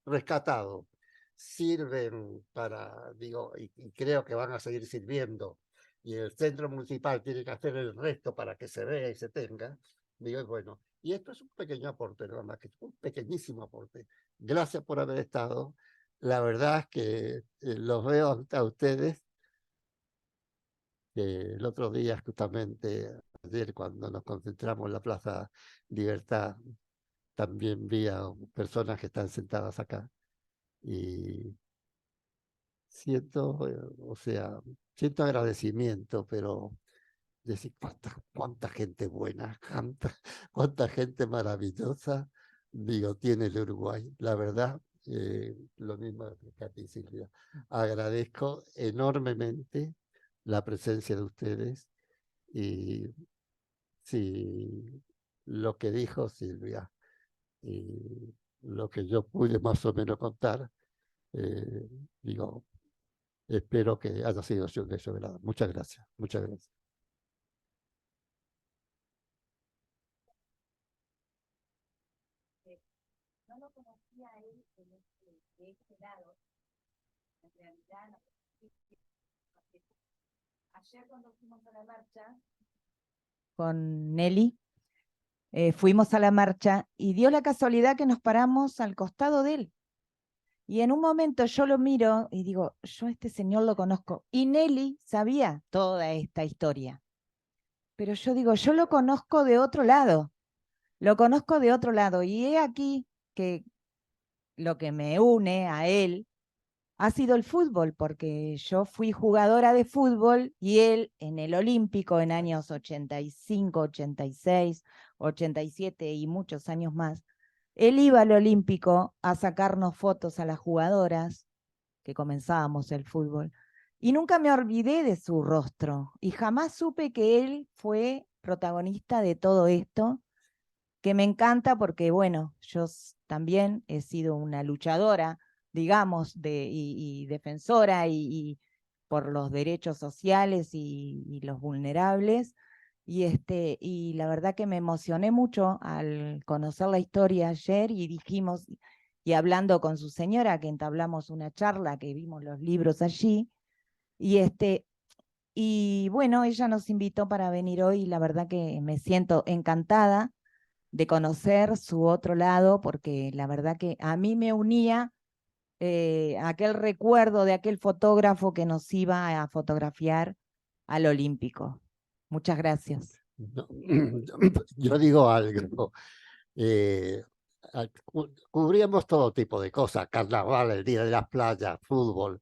rescatados sirven para, digo, y creo que van a seguir sirviendo, y el centro municipal tiene que hacer el resto para que se vea y se tenga, digo, bueno, y esto es un pequeño aporte, nada más que un pequeñísimo aporte. Gracias por haber estado. La verdad es que los veo a ustedes el otro día, justamente ayer, cuando nos concentramos en la Plaza Libertad, también vi a personas que están sentadas acá y siento, o sea, siento agradecimiento, pero decir cuánta gente buena, cuánta gente maravillosa, digo, tiene el Uruguay. La verdad, lo mismo que a ti, Silvia. Agradezco enormemente la presencia de ustedes y sí, lo que dijo Silvia y lo que yo pude más o menos contar, eh, digo, espero que haya sido de su agrado. Muchas gracias, muchas gracias. No lo conocía a él de este lado, en realidad. Ayer cuando fuimos a la marcha con Nelly, fuimos a la marcha y dio la casualidad que nos paramos al costado de él. Y en un momento yo lo miro y digo, yo a este señor lo conozco. Y Nelly sabía toda esta historia. Pero yo digo, yo lo conozco de otro lado. Lo conozco de otro lado. Y he aquí que lo que me une a él ha sido el fútbol, porque yo fui jugadora de fútbol y él en el Olímpico en años 85, 86, 87 y muchos años más, él iba al Olímpico a sacarnos fotos a las jugadoras que comenzábamos el fútbol. Y nunca me olvidé de su rostro y jamás supe que él fue protagonista de todo esto, que me encanta porque, bueno, yo también he sido una luchadora, digamos, y defensora y por los derechos sociales y los vulnerables. Y la verdad que me emocioné mucho al conocer la historia ayer y dijimos, y hablando con su señora, que entablamos una charla, que vimos los libros allí, y bueno, ella nos invitó para venir hoy y la verdad que me siento encantada de conocer su otro lado, porque la verdad que a mí me unía aquel recuerdo de aquel fotógrafo que nos iba a fotografiar al Olímpico. Muchas gracias. No, yo digo algo. Cubríamos todo tipo de cosas, carnaval, el día de las playas, fútbol,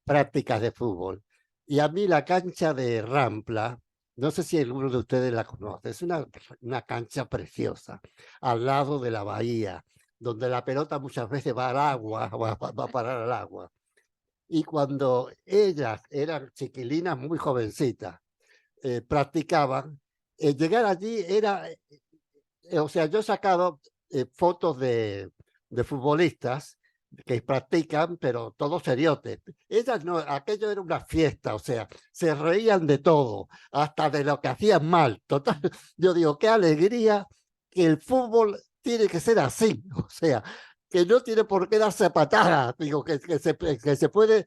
prácticas de fútbol. Y a mí la cancha de Rampla, no sé si alguno de ustedes la conoce, es una cancha preciosa, al lado de la bahía, donde la pelota muchas veces va al agua, va a parar al agua. Y cuando ellas eran chiquilinas muy jovencitas, practicaban, llegar allí era, o sea, yo he sacado fotos de futbolistas que practican, pero todos seriotes. Ellas no, aquello era una fiesta, o sea, se reían de todo, hasta de lo que hacían mal. Total, yo digo, qué alegría que el fútbol tiene que ser así, o sea, que no tiene por qué darse patadas, digo, que se puede,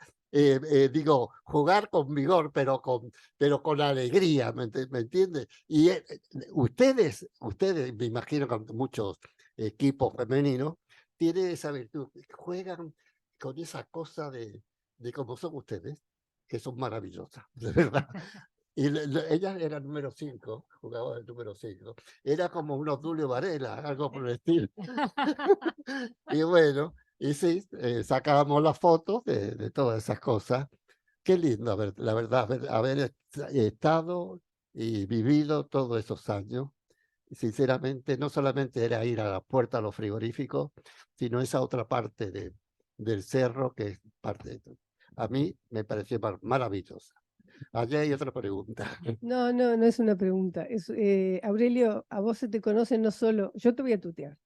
digo, jugar con vigor, pero con alegría, ¿me entiendes? Y ustedes, me imagino con muchos equipos femeninos, tienen esa virtud, juegan con esa cosa de cómo son ustedes, que son maravillosas, de verdad. Y ella era número 5, jugaba el número 5. Era como un Obdulio Varela, algo por el estilo. Y bueno, y sí, sacábamos las fotos de todas esas cosas. Qué lindo, la verdad, haber estado y vivido todos esos años. Sinceramente, no solamente era ir a la puerta a los frigoríficos, sino esa otra parte del cerro que es parte de... A mí me pareció maravillosa. Allá hay otra pregunta. No es una pregunta. Aurelio, a vos se te conoce no solo, yo te voy a tutear,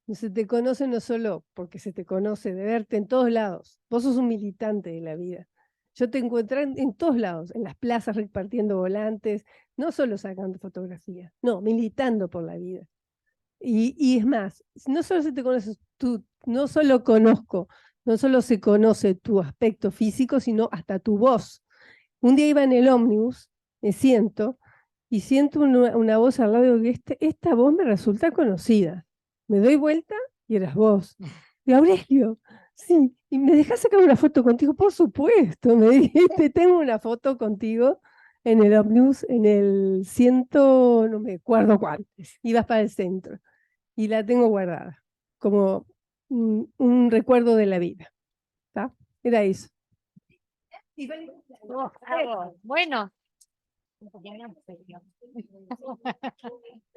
se te conoce no solo porque se te conoce de verte en todos lados, vos sos un militante de la vida. Yo te encuentro en todos lados, en las plazas repartiendo volantes, no solo sacando fotografías, no, militando por la vida. Y es más, no solo se te conoce tú, no solo se conoce tu aspecto físico, sino hasta tu voz. Un día iba en el ómnibus, me siento, y siento una voz al lado, y digo, esta voz me resulta conocida. Me doy vuelta y eras vos. Y Aurelio, sí, y me dejás sacar una foto contigo, por supuesto, me dijiste, tengo una foto contigo en el ómnibus, en el no me acuerdo cuál, ibas para el centro, y la tengo guardada, como un recuerdo de la vida, ¿está? Era eso. Bueno.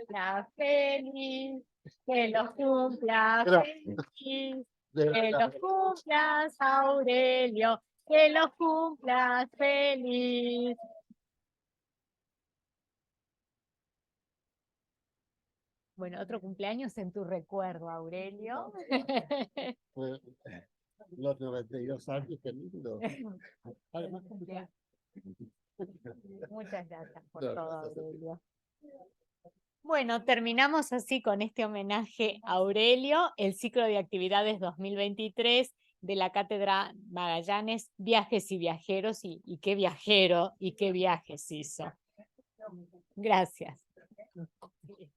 La feliz, que los cumplas feliz, que los cumplas Aurelio, que los cumplas feliz. Bueno, otro cumpleaños en tu recuerdo, Aurelio. Los 92 años, qué lindo. Muchas gracias por todo, Aurelio. Bueno, terminamos así con este homenaje a Aurelio, el ciclo de actividades 2023 de la Cátedra Magallanes, Viajes y Viajeros, y qué viajero y qué viajes hizo. Gracias.